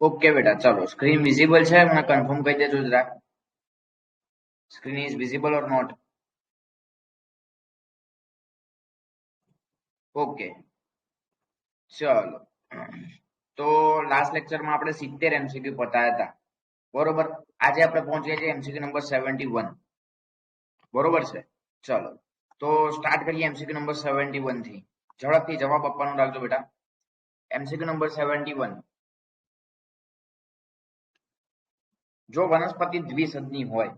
Okay बेटा, चलो screen visible है, मैं कंफर्म कर देજો जरा। स्क्रीन इज विजिबल और नॉट? ओके, चलो। तो लास्ट लेक्चर में આપણે 70 એમસીક્યુ પતાયા હતા, બરોબર? આજે આપણે પહોંચીએ છીએ એમસીક્યુ નંબર 71, બરોબર છે? ચલો, તો સ્ટાર્ટ કરીએ એમસીક્યુ નંબર 71 થી। ઝડપથી જવાબ આપવાનું રાખજો બેટા। એમસીક્યુ નંબર 71, જો વનસ્પતિ દ્વિસદની હોય,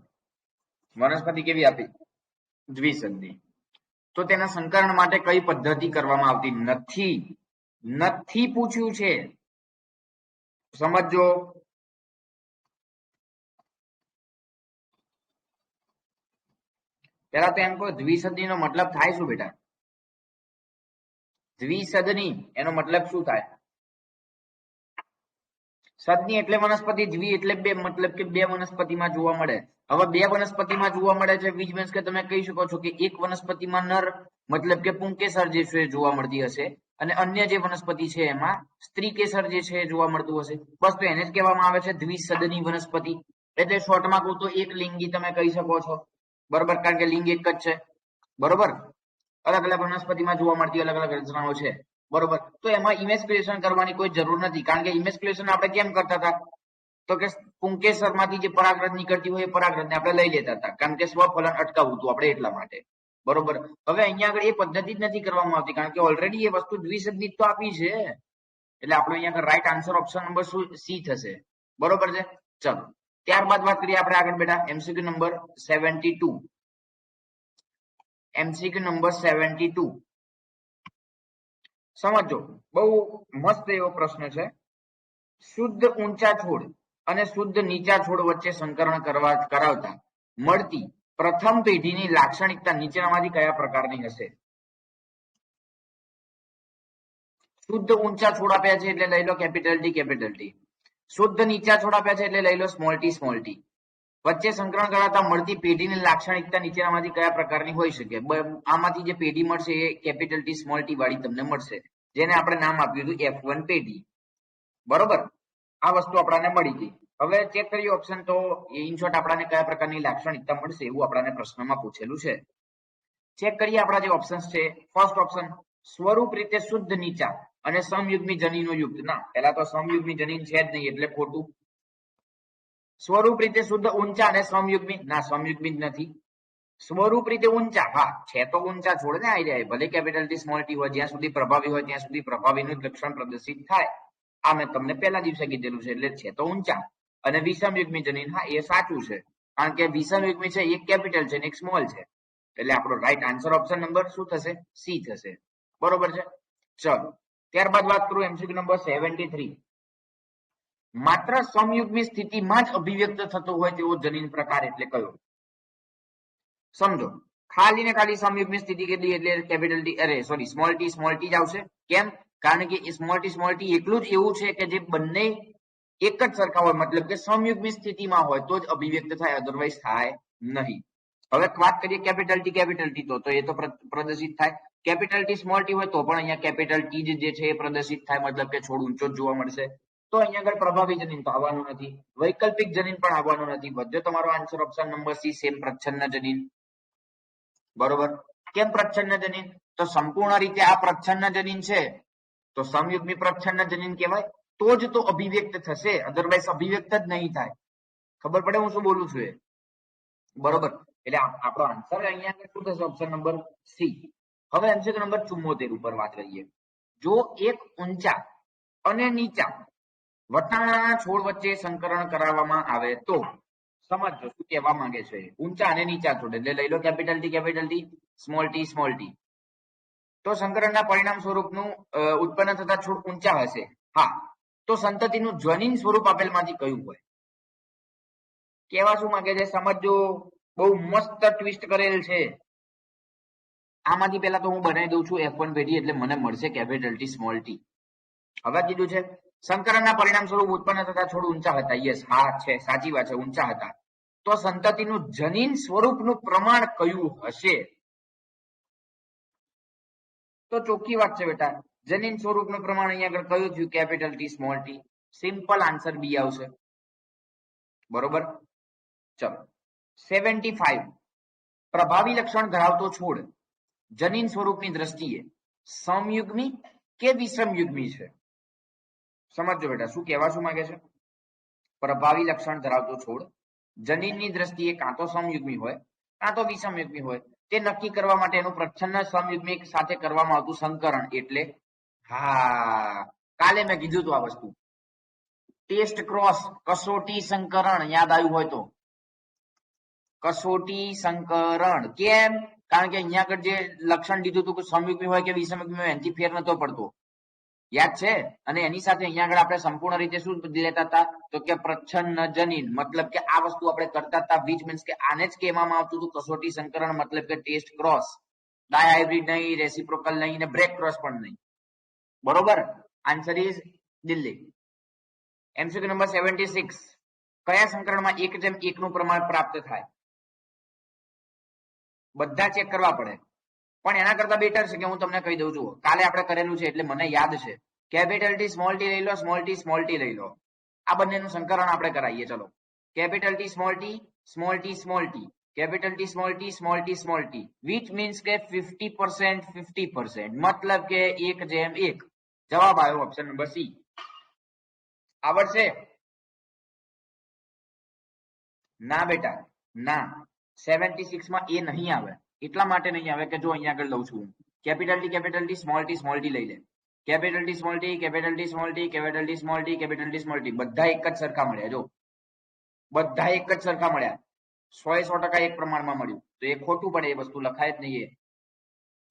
વનસ્પતિ કેવી આપી? દ્વિસદની, તો તેના સંકરણ માટે કઈ પદ્ધતિ કરવામાં આવતી નથી? નથી પૂછ્યું છે, સમજો। પેલા તો એમ કહો, દ્વિસદની નો મતલબ થાય શું બેટા? દ્વિસદની એનો મતલબ શું થાય? સદની એટલે વનસ્પતિ, દ્વિ એટલે બે, મતલબ કે બે વનસ્પતિમાં જોવા મળે। હવે બે વનસ્પતિમાં જોવા મળે છે, which means કે તમે કહી શકો છો કે એક વનસ્પતિમાં નર મતલબ કે પુંકેસર જે છે જોવા મળતી હશે, અને અન્ય જે વનસ્પતિ છે એમાં સ્ત્રી કેસર જે છે જોવા મળતું હશે। બસ, તો એને જ કહેવામાં આવે છે દ્વિસદની વનસ્પતિ। એટલે શોર્ટમાં કહું તો એક લિંગી તમે કહી શકો છો, બરોબર? કારણ કે લિંગ એક જ છે, બરોબર? અલગ અલગ વનસ્પતિમાં જોવા મળતી અલગ અલગ રચનાઓ છે, બરોબર? તો એમાં ઇમેસ્ક્યુલેશન કરવાની કોઈ જરૂર નથી, કારણ કે ઇમેસ્ક્યુલેશન આપણે કેમ કરતા હતા? તો કે પુંકેસરમાંથી જે પરાગરજ નીકળતી હોય એ પરાગરજને આપણે લઈ લેતા હતા, કારણ કે સ્વફલન અટકાવવું હતું આપણે એટલા માટે, બરોબર? હવે અહીંયા આગળ એ પદ્ધતિ જ નથી કરવામાં આવતી, કારણ કે ઓલરેડી એ વસ્તુ દ્વિસદની તો આપી છે, એટલે આપણો અહીંયા આગળ right answer option number C થશે, બરોબર છે? ચલો, ત્યારબાદ વાત કરીએ આપણે આગળ બેટા એમસીક્યુ નંબર 72। એમસીક્યુ નંબર 72 સમજો, બહુ મસ્ત એવો પ્રશ્ન છે। શુદ્ધ ઊંચા છોડ અને શુદ્ધ નીચા છોડ વચ્ચે સંકરણ કરાવતા મળતી પ્રથમ પેઢીની લાક્ષણિકતા નીચેનામાંથી કયા પ્રકારની હશે? શુદ્ધ ઊંચા છોડ આપ્યા છે એટલે લઈ લો કેપિટલ ટી કેપિટલ ટી, શુદ્ધ નીચા છોડ આપ્યા છે એટલે લઈ લો સ્મોલ ટી સ્મોલ ટી। વચ્ચે સંકરણ કરાવતા મળતી પેઢીની લાક્ષણિકતા નીચેનામાંથી કયા પ્રકારની હોઈ શકે? આમાંથી જે પેઢી મળશે એ કેપિટલ ટી સ્મોલ ટી વાળી તમને મળશે, જેને આપણે નામ આપ્યું હતું F1 પેઢી, બરોબર? આ વસ્તુ આપણને મળી ગઈ। હવે ચેક કરીએ ઓપ્શન, તો ઇનશોર્ટ આપણને કયા પ્રકારની લાક્ષણિકતા મળશે એવું આપણને પ્રશ્નમાં પૂછેલું છે। ચેક કરીએ આપણા જે ઓપ્શન્સ છે। ફર્સ્ટ ઓપ્શન, સ્વરૂપ રીતે શુદ્ધ નીચા અને સમયુગ્મી જનીનો યુક્ત। ના, પહેલા તો સમયુગ્મી જનીન છે જ નહીં એટલે ખોટું। સ્વરૂપ રીતે શુદ્ધ ઊંચા અને સમયુગ્મી, ના સમયુગ્મી જ નથી। સ્વરૂપ રીતે ઊંચા, હા છે તો ઊંચા છોડ ને આવી જાય, ભલે કેપિટલ ટી સ્મોલ ટી હોય, જ્યાં સુધી પ્રભાવી હોય ત્યાં સુધી પ્રભાવીનું જ લક્ષણ પ્રદર્શિત થાય। આ મેં તમને પહેલા દિવસે કીધેલું છે, એટલે છે તો ઊંચા। અને વિષમયુગ્મી જનીન, હા એ સાચું છે, કારણ કે વિષમયુગ્મી છે એક કેપિટલ છે ને એક સ્મોલ છે, એટલે આપણો રાઈટ આન્સર ઓપ્શન નંબર શું થશે? સી થશે, બરોબર છે? ચલો, ત્યારબાદ વાત કરું એમસીક્યુ નંબર 73। માત્ર સમયુગ્મી સ્થિતિમાં જ અભિવ્યક્ત થતો હોય તેવો જનીન પ્રકાર એટલે કયો? સમજો, ખાલી ને ખાલી સમયુગ્મી સ્થિતિ કેટલી એટલે કેપિટલ ટી, અરે સોરી સ્મોલ ટી જ આવશે। કેમ? કારણ કે સ્મોલ ટી એકલું જ એવું છે કે જે બંને એક જ સરખા હોય, મતલબ કે સમયુગ્મી સ્થિતિમાં હોય તો જ અભિવ્યક્ત થાય, અધરવાઇઝ થાય નહીં। હવે વાત કરીએ કેપિટલ ટી તો એ તો પ્રદર્શિત થાય। કેપિટલ ટી સ્મોલ ટી હોય તો પણ અહીંયા કેપિટલ ટી જે છે એ પ્રદર્શિત થાય, મતલબ કે છોડ ઊંચો જ જોવા મળશે। તો અહીંયા આગળ પ્રભાવી જનીન તો આવવાનું નથી, વૈકલ્પિક જનીન પણ આવવાનું નથી, વધ્યો તમારો answer option number C, same પ્રચ્છન્ન જનીન, બરોબર? કેમ પ્રચ્છન્ન જનીન? તો સંપૂર્ણ રીતે આ પ્રચ્છન્ન જનીન છે તો સમયુગ્મી પ્રચ્છન્ન જનીન કહેવાય, તો જ તો અભિવ્યક્ત થશે, અધરવાઇઝ અભિવ્યક્ત જ નહીં થાય। ખબર પડે હું શું બોલું છું એ? બરોબર, એટલે આપણો આન્સર અહીંયા શું થશે? Option number C. હવે એમસીક્યુ નંબર 74 ઉપર વાત કરીએ। જો એક ઊંચા અને નીચા વટાણાના છોડ વચ્ચે સંકરણ કરાવવામાં આવે તો સમજો શું કહેવા માંગે છે? ઊંચા અને નીચા છોડ એટલે લઈ લો કેપિટલ ટી સ્મોલ ટી, તો સંકરણના પરિણામ સ્વરૂપનું ઉત્પન્ન થતા છોડ ઊંચા હશે, હા, તો સંતતિનું જનીન સ્વરૂપ આપેલમાંથી કયું હોય? કેવા શું માંગે છે સમજો, બહુ મસ્ત ટ્વિસ્ટ કરેલ છે। આમાંથી પહેલા તો હું બનાવી દઉં છું F1 પેઢી, એટલે મને મળશે કેપિટલ ટી સ્મોલ ટી। હવે કીધું છે સંકરણના પરિણામ સ્વરૂપ ઉત્પન્ન થતા છોડ ઊંચા હતા, યસ, હા છે, સાચી વાત છે, ઊંચા હતા। તો સંતતિનું જનીન સ્વરૂપનું પ્રમાણ કયું હશે? તો ચોખ્ખી વાત છે બેટા, જનીન સ્વરૂપનું પ્રમાણ અહીંયા આગળ કયું થયું? Capital T small T. Simple answer B આવશે. બરોબર. ચલો 75 પ્રભાવી લક્ષણ ધરાવતો છોડ જનીન સ્વરૂપની દ્રષ્ટિએ સમયુગ્મી કે વિષમયુગ્મી છે? સમજો બેટા શું કહેવા શું માંગે છે. પ્રભાવી લક્ષણ ધરાવતો છોડ જનીનની દ્રષ્ટિએ કાં તો સમયુગ્મી હોય કાં તો વિષમયુગ્મી હોય. તે નક્કી કરવા માટે એનું પ્રચ્છન્ન સમયુગ્મિક સાથે કરવામાં આવતું સંકરણ એટલે હા કાલે મેં કીધું હતું આ વસ્તુ ટેસ્ટ ક્રોસ કસોટી સંકરણ યાદ આવ્યું હોય તો કસોટી સંકરણ કેમ? કારણ કે અહીંયા આગળ જે લક્ષણ દીધું હતું કે સમયુગ્મી હોય કે વિષમયુગ્મી હોય એનાથી ફેર નતો પડતો યાદ છે. અને એની સાથે અહીંયા આગળ આપણે સંપૂર્ણ રીતે શું લેતા હતા તો કે પ્રચ્છન્ન જનીન મતલબ કે આ વસ્તુ આપણે કરતા હતા વિચ મીન્સ કે આને જ કહેવામાં આવતું હતું કસોટી સંકરણ મતલબ કે ટેસ્ટ ક્રોસ. ડાયહાઇબ્રિડ નહીં, રેસિપ્રોકલ નહીં ને બ્રેક ક્રોસ પણ નહીં. બરોબર. Answer is Delhi. MCQ number 76 કયા સંકરણમાં 1:1 નું પ્રમાણ પ્રાપ્ત થાય? બધા ચેક કરવા પડે પણ એના કરતા બેટર છે કે હું તમને કહી દઉં છું કાલે આપણે કરેલું છે એટલે મને યાદ છે. કેપિટલ ટી સ્મોલ ટી લઈ લો, સ્મોલ ટી લઈ લો. આ બંનેનું સંકરણ આપણે કરાવીએ. ચલો capital T small T small T small T capital T small T small T small T which means કે 50% 50% મતલબ કે 1:1. જવાબ આવ્યો ઓપ્શન નંબર સી. આવડશે? ના બેટા ના 76 માં એ નહીં આવે. એટલા માટે નહીં આવે કે જો અહીંયા આગળ લઉં છું કેપિટલ ટી સ્મોલ ટી લઈ લે. Capital T small T capital T small T capital T small T capital T small T બધા એક જ સરખા મળ્યા. જો બધા એક જ સરખા મળ્યા 100% એક પ્રમાણમાં મળ્યું તો એ ખોટું પડે. એ વસ્તુ લખાય જ નહીં.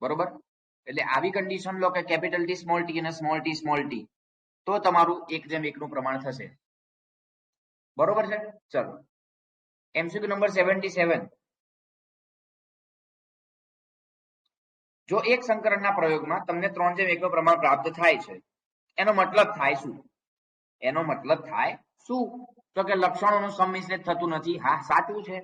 બરોબર. એટલે આવી કન્ડિશન લો કે કેપિટલ ટી અને સ્મોલ ટી તો તમારું 1:1 નું પ્રમાણ થશે. બરોબર છે. ચલો એમસીક્યુ નંબર 77 જો એક સંકરણના પ્રયોગમાં તમને 3:1 નું પ્રમાણ પ્રાપ્ત થાય છે એનો મતલબ થાય શું? એનો મતલબ થાય શું તો કે લક્ષણોનું સંમિશ્રિત થતું નથી. હા સાચું છે.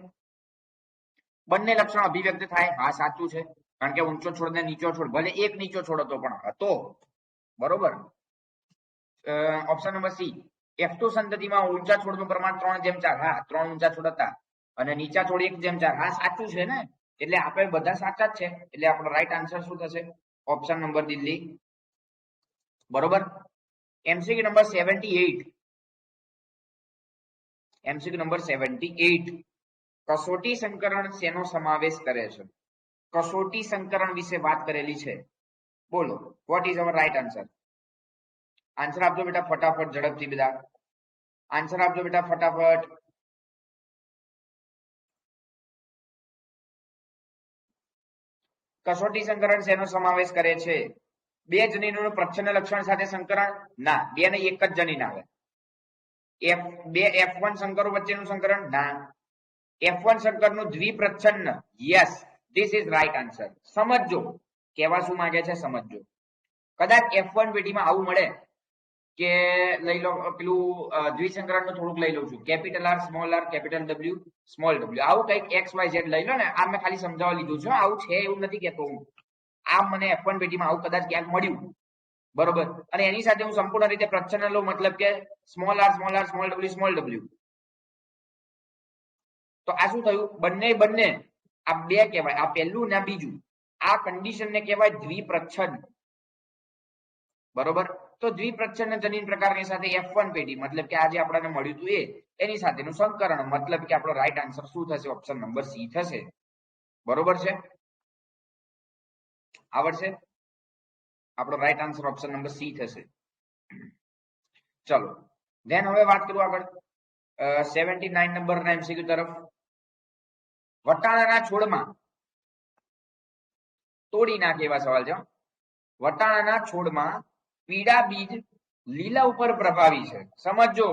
બંને લક્ષણ અભિવ્યક્ત થાય. હા સાચું છે. કારણ કે ઊંચો છોડ ને નીચો છોડ ભલે એક નીચો છોડ હતો પણ હતો. બરોબર. ઓપ્શન નંબર સી F2 સંતતિમાં ઊંચા છોડનું પ્રમાણ 3:4. હા 3 ઊંચા છોડ હતા અને નીચા છોડ 1:4. હા સાચું છે ને. એટલે આપણે બધા સાચા જ છે. એટલે આપણો રાઈટ આન્સર શું થશે? Option number Delhi. બરોબર. એમસીક્યુ નંબર 78 એમસીક્યુ નંબર 78 કસોટી સંકરણ શેનો સમાવેશ કરે છે? કસોટી સંકરણ વિશે વાત કરેલી છે. બોલો what is our right answer? Answer આપજો બેટા ફટાફટ ઝડપથી. બધા આન્સર આપજો બેટા ફટાફટ. કસોટી સંકરણ શેનો સમાવેશ કરે છે? બે જનીનોનું પ્રચ્છન્ન લક્ષણ સાથે સંકરણ? ના, બે ને એક જ જનીન આવે. બે F1 સંકરો વચ્ચેનું સંકરણ? ના. F1 સંકરનું દ્વિપ્રચ્છન્ન? Yes, this is right answer. સમજજો કેવા શું માંગે છે. સમજજો. કદાચ F1 પેટીમાં આવું મળે કે લઈ લો પેલું દ્વિસંકરણનું થોડુંક લઈ લઉં છું. Capital R capital W small w આવું કંઈક XYZ લઈ લો ને. આ મેં ખાલી સમજાવવા લીધું છે. આવું છે એવું નથી કેતો હું. આ મને F1 પેટીમાં આવું કદાચ ક્યાંક મળ્યું. બરોબર. અને એની સાથે હું સંપૂર્ણ રીતે પ્રચ્છન્ન લઉં મતલબ કે સ્મોલ r સ્મોલ w. તો આ શું થયું? બંને આ બે કહેવાય. આ પહેલું ને બીજું. આ કન્ડિશન ને કહેવાય દ્વિપ્રચ્છન્ન. બરોબર. તો દ્વિપ્રચ્છન્ન જનીન પ્રકારની સાથે F1 પેટી મતલબ કે આજે આપણને મળ્યું હતું એની સાથેનું સંકરણ મતલબ કે આપણો રાઈટ આન્સર શું થશે? ઓપ્શન નંબર સી થશે. બરોબર છે. આવડશે? આપણો right answer option number C થશે. ચલો ધેન હવે વાત કરું આગળ 79 નંબરના એમસીક્યુ તરફ. વટાણાના છોડમાં તોડી નાખ એવા સવાલ છે. વટાણાના છોડમાં પીળા બીજ લીલા ઉપર પ્રભાવી છે. સમજો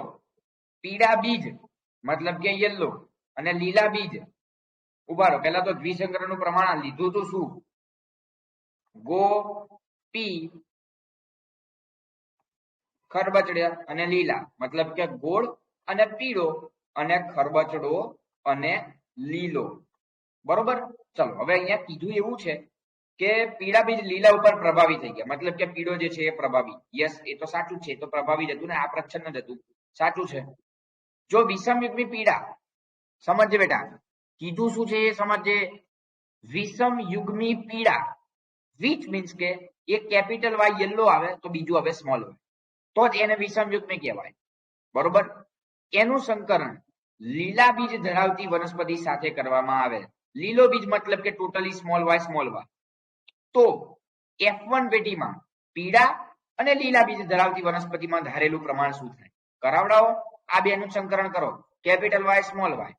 પીળા બીજ મતલબ કે યલો અને લીલા બીજ. ઉભા રહો. પહેલા તો દ્વિસંકરણનું પ્રમાણ લીધું તો શું? ગોપી ખરબચડા અને લીલા મતલબ કે ગોળ અને પીળો અને ખરબચડો અને લીલો. બરોબર. ચલો હવે અહીંયા કીધું એવું છે કે પીળા બીજ લીલા ઉપર પ્રભાવી થઈ ગયા, મતલબ કે પીળો જે છે એ પ્રભાવી. યસ, એ તો સાચું છે, તો પ્રભાવી જ હતું ને, આ પ્રચ્છન્ન જ હતું, સાચું છે. જો વિષમયુગ્મી પીળા, સમજજે બેટા, કીધું શું છે એ સમજજે. વિષમયુગ્મી પીળા, વિચ મીન્સ કે એક કેપિટલ વાય યલો આવે તો બીજું આવે સ્મોલ વાય, તો જ એને વિષમયુગ્મી કહેવાય. બરોબર. એનું સંકરણ લીલા બીજ ધરાવતી વનસ્પતિ સાથે કરવામાં આવે. લીલો બીજ મતલબ કે ટોટલી સ્મોલ વાય. તો F1 પેટીમાં પીળા અને લીલા બીજ ધરાવતી વનસ્પતિમાં ધારેલું પ્રમાણ શું થાય? કરાવડાવો. આ બેનું સંકરણ કરો, કેપિટલ વાય સ્મોલ વાય,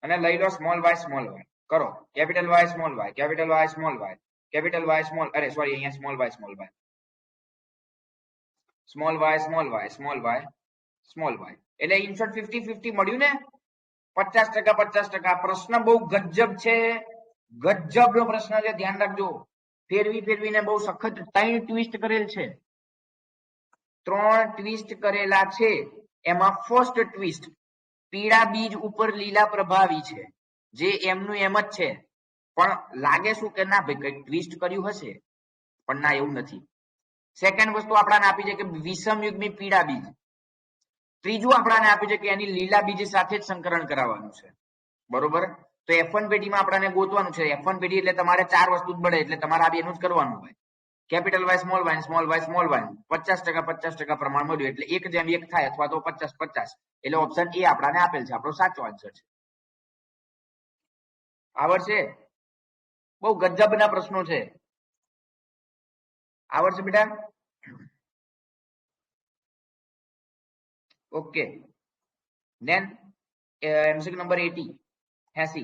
અને લઈ લો સ્મોલ વાય કરો. Capital Y small Y, capital Y small Y, capital Y small, અરે સોરી, અહીંયા small Y small Y, small Y small Y, small Y small Y, એટલે ઇન શોર્ટ 50-50 મળ્યું ને. 50% 50%. પ્રશ્ન બહુ ગજબ છે, ગજબનો પ્રશ્ન છે, ધ્યાન રાખજો. ફેરવીને બહુ સખત 3 ટ્વિસ્ટ કરેલ છે, 3 ટ્વિસ્ટ કરેલા છે. એમાં ફર્સ્ટ ટ્વિસ્ટ પીળા બીજ ઉપર લીલા પ્રભાવી છે, જે એમનું એમ જ છે, પણ લાગે શું કે ના ભાઈ કઈ ટ્વિસ્ટ કર્યું હશે, પણ ના, એવું નથી. સેકન્ડ વસ્તુ આપણાને આપી છે કે વિષમયુગ્મી પીળા બીજ. ત્રીજું આપણાને આપ્યું છે કે એની લીલા બીજ સાથે જ સંકરણ કરાવવાનું છે. બરોબર. તો F1 પેટીમાં આપણાને ગોતવાનું છે. F1 પેટી એટલે તમારે 4 વસ્તુ જ મળે, એટલે તમારે આ બેનું જ કરવાનું હોય. Capital Y small Y, small Y small Y, 50% પ્રમાણ મળ્યું, એટલે 1:1 થાય, અથવા તો 50-50, એટલે ઓપ્શન એ આપણાને આપેલ છે, આપણો સાચો આન્સર છે. આવડશે? બહુ ગજબના પ્રશ્નો છે. આવડશે બેટા? ઓકે. Then MCQ number 80.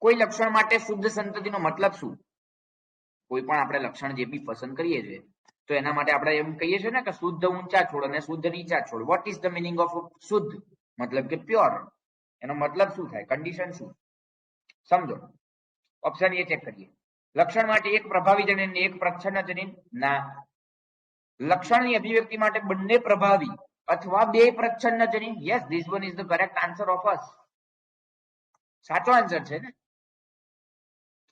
કોઈ લક્ષણ માટે શુદ્ધ સંતતિનો મતલબ શું? કોઈ પણ આપણે લક્ષણ જે બી પસંદ કરીએ છીએ, તો એના માટે આપણે એમ કહીએ છીએ ને કે શુદ્ધ ઊંચા છોડ અને શુદ્ધ નીચા છોડ. What is the meaning of શુદ્ધ? મતલબ કે પ્યોર. એનો મતલબ શું થાય? કન્ડિશન શું? સમજો. ઓપ્શન એ ચેક કરીએ. લક્ષણ માટે એક પ્રભાવી જનીન એક પ્રચ્છન્ન જનીન? ના. લક્ષણની અભિવ્યક્તિ માટે બંને પ્રભાવી અથવા બે પ્રચ્છન્ન જનીન? Yes, this one is the correct answer of us. સાચો આન્સર છે ને.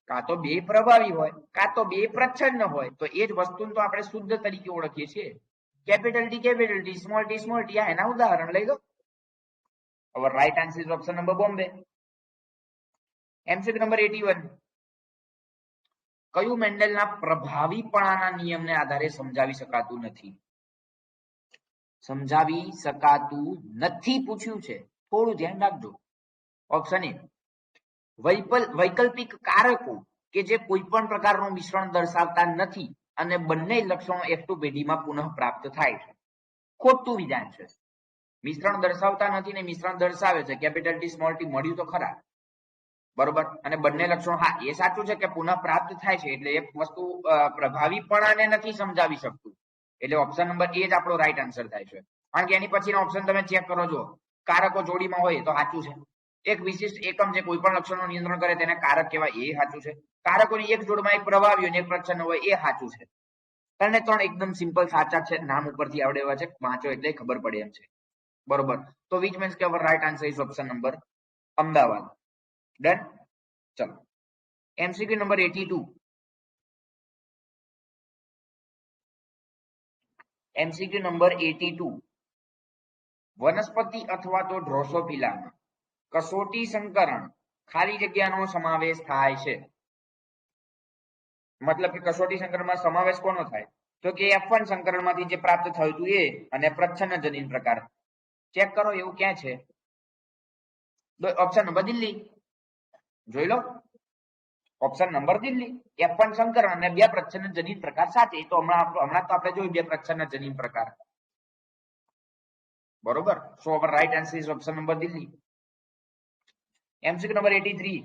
કાં તો બે પ્રભાવી હોય, કાં તો બે પ્રચ્છન્ન હોય, તો એ જ વસ્તુને તો આપણે શુદ્ધ તરીકે ઓળખીએ છીએ. કેપિટલ ટી, સ્મોલ ટી, એના ઉદાહરણ લઈ લો. હવે right answer is option number Bombay. MCQ number 81. કયું મેન્ડલના પ્રભાવીપણાના નિયમને આધારે સમજાવી શકાતું નથી? સમજાવી શકાતું નથી પૂછ્યું છે, થોડું ધ્યાન રાખજો. ઓપ્શન એ વૈકલ્પિક કારકો કે જે કોઈ પણ પ્રકારનું મિશ્રણ દર્શાવતા નથી અને બંને લક્ષણો F2 પેઢીમાં પુનઃ પ્રાપ્ત થાય છે. ખોટું વિધાન છે. મિશ્રણ દર્શાવતા નથી ને મિશ્રણ દર્શાવે છે. કેપિટલ ટી સ્મોલ ટી મળ્યું તો ખરા. બરોબર. અને બંને લક્ષણો, હા એ સાચું છે કે પુનઃ પ્રાપ્ત થાય છે, એટલે એક વસ્તુ પ્રભાવીપણાને નથી સમજાવી શકતું, એટલે ઓપ્શન નંબર એ જ આપણો રાઈટ આન્સર થાય છે. કારણ કે એની પછીનો ઓપ્શન તમે ચેક કરો છો, કારકો જોડીમાં હોય તો સાચું છે. એક વિશિષ્ટ એકમ જે કોઈ પણ લક્ષણનું નિયંત્રણ કરે તેને કારક કહેવાય, એ સાચું છે. કારકોની એક જોડમાં એક પ્રભાવી અને એક પ્રચ્છન્ન હોય, એ સાચું છે. 3 એકદમ સિમ્પલ સાચા છે, નામ ઉપરથી આવડે એવા છે, વાંચો એટલે ખબર પડે એમ છે. બરોબર. તો વિચ મીન્સ કે right answer is option number Ahmedabad. Done. ચલો. MCQ number 82. MCQ number 82. વનસ્પતિ અથવા તો ડ્રોસોફિલામાં કસોટી સંકરણ ખાલી જગ્યાનો સમાવેશ થાય છે. મતલબ કે કસોટી સંકરણમાં સમાવેશ કોનો થાય? તો કે F1 સંકરણમાંથી જે પ્રાપ્ત થયું હતું એ, અને પ્રચ્છન્ન જનીન પ્રકાર. ચેક કરો એવું ક્યાં છે? Option number Delhi. જોઈ લો. Option number Delhi. F1 સંકરણ અને બે પ્રચ્છન્ન જનીન પ્રકાર સાથે. તો હમણાં તો આપણે જોયું બે પ્રચ્છન્ન જનીન પ્રકાર. બરોબર. So our right answer is option number Delhi. MCQ number 83.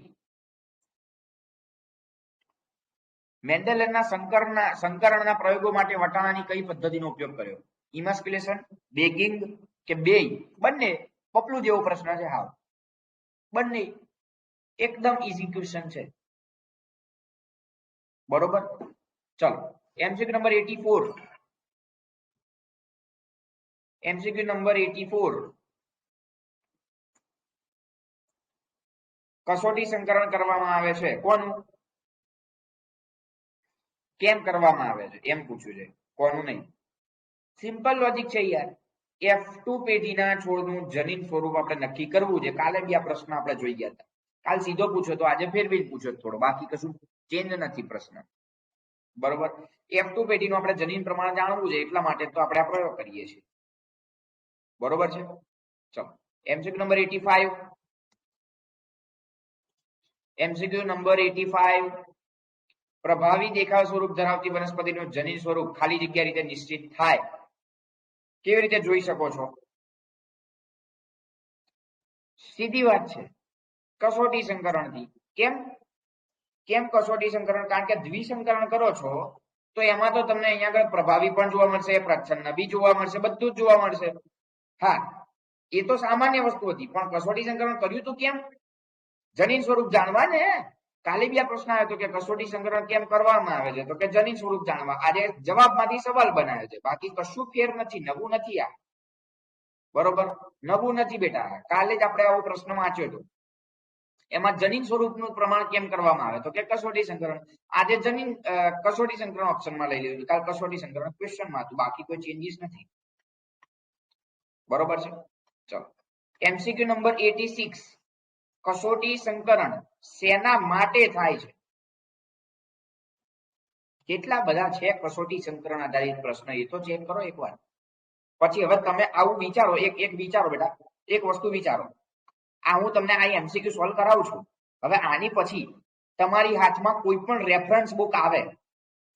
મેન્ડેલના સંકરણના પ્રયોગો માટે વટાણાની કઈ પદ્ધતિનો ઉપયોગ કર્યો? ઇમાસ્ક્યુલેશન, બેગિંગ કે બેય? બંને. પપલું જેવો પ્રશ્ન છે. હાવ બંને. એકદમ ઈઝી ક્વેશ્ચન છે. બરોબર. ચલો. MCQ number 84. MCQ number 84. કસોટી સંકરણ કરવામાં આવે છે કોનું? કેમ કરવામાં આવે છે એમ પૂછ્યું છે, કોનું નહીં. સિમ્પલ લોજિક છે યાર. F2 પેઢીના છોડનું જનીન સ્વરૂપ આપણે નક્કી કરવું છે. કાલે બી આ પ્રશ્ન આપણે જોઈ ગયા હતા. કાલ સીધો પૂછ્યો તો આજે ફેરવી પૂછ્યો થોડો, બાકી કશું ચેન્જ નથી પ્રશ્ન. બરોબર. F2 પેઢીનું આપણે જનીન પ્રમાણ જાણવું છે એટલા માટે તો આપણે આ પ્રયોગ કરીએ છીએ. બરોબર છે. ચલો MCQ નંબર 85. MCQ number 85. પ્રભાવી દેખાવ સ્વરૂપ ધરાવતી વનસ્પતિનું જનીન સ્વરૂપ ખાલી જગ્યા રીતે નિશ્ચિત થાય. કેવી રીતે જોઈ શકો છો? સીધી વાત છે, કસોટી સંકરણથી. કેમ કેમ કસોટી સંકરણ? કારણ કે દ્વિસંકરણ કરો છો તો એમાં તો તમને અહીંયા આગળ પ્રભાવી પણ જોવા મળશે, પ્રચ્છન્ન બી જોવા મળશે, બધું જ જોવા મળશે. હા, એ તો સામાન્ય વસ્તુ હતી, પણ કસોટી સંકરણ કર્યું તો કેમ? જનીન સ્વરૂપ જાણવા ને. કાલે બી આ પ્રશ્ન આવ્યો હતો કે કસોટી સંકરણ કેમ કરવામાં આવે છે, તો કે જનીન સ્વરૂપ જાણવા. આજે જવાબમાંથી સવાલ બનાવ્યો છે, બાકી કશું ફેર નથી, નવું નથી આ. બરોબર, નવું નથી બેટા. કાલે જ આપણે આવો પ્રશ્ન વાંચ્યો હતો. એમાં જનીન સ્વરૂપનું પ્રમાણ કેમ કરવામાં આવે, તો કે કસોટી સંકરણ. આજે જનીન કસોટી સંકરણ ઓપ્શનમાં લઈ લીધું, કાલ કસોટી સંકરણ ક્વેશ્ચનમાં હતું, બાકી કોઈ ચેન્જીસ નથી. બરોબર છે. ચલો MCQ નંબર 86. કસોટી સંકરણ શેના માટે થાય છે? કેટલા બધા છે કસોટી સંકરણ આધારિત પ્રશ્ન, એ તો ચેક કરો એકવાર. પછી હવે તમે આવું વિચારો, એક વિચારો બેટા, એક વસ્તુ વિચારો. આ હું તમને આ MCQ સોલ્વ કરાવું છું. હવે આની પછી તમારી હાથમાં કોઈ પણ રેફરન્સ બુક આવે,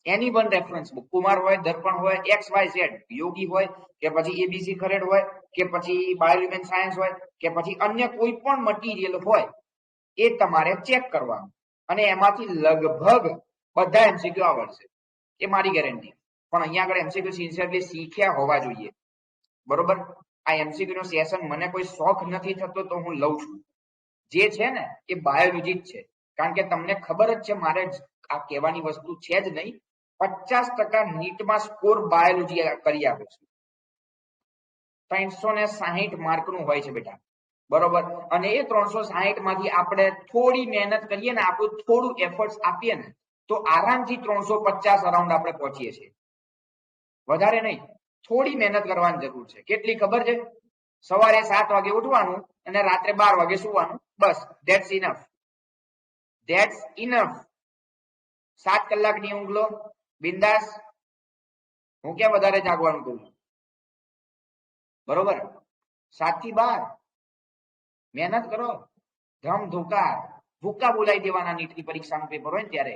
એની વન રેફરન્સ બુક, કુમાર હોય, દર્પણ હોય, XYZ, યોગી હોય કે પછી ABC ખરેડ હોય કે પછી બાયોહ્યુમન સાયન્સ હોય કે પછી અન્ય કોઈ પણ મટીરિયલ હોય, એ તમારે ચેક કરવાનું અને એમાંથી લગભગ બધા MCQ આવડશે, એ મારી ગેરંટી. પણ અહીંયા આગળ MCQ સિન્સિયરલી શીખ્યા હોવા જોઈએ. બરોબર. આ MCQ નો સેશન મને કોઈ શોખ નથી થતો તો હું લઉં છું. જે છે ને એ બાયોલોજી જ છે, કારણ કે તમને ખબર જ છે મારે આ કહેવાની વસ્તુ છે જ નહીં. 50% નીટમાં સ્કોર બાયોલોજી કરી આપે છે. 360 માર્કનું હોય છે બેટા. બરોબર. અને એ 360 માંથી આપણે થોડી મહેનત કરીએ ને, આપણું થોડું એફર્ટ્સ આપીએ ને, તો આરામથી 350 અરાઉન્ડ આપણે પહોંચીએ છીએ. વધારે નહીં, થોડી મહેનત કરવાની જરૂર છે. કેટલી ખબર છે? સવારે 7 વાગે ઉઠવાનું અને રાત્રે 12 વાગે સુવાનું. બસ, ધેટ્સ ઇનફ. That's enough. 7 કલાકની ઊંઘ લો બિંદાસ. હું ક્યાં વધારે જાગવાનું કહું છું? બરોબર. 7 થી 12 મહેનત કરો, ધમ ધોકા ભૂકા બોલાવી દેવાના. નીટની પરીક્ષાનું પેપર હોય ને ત્યારે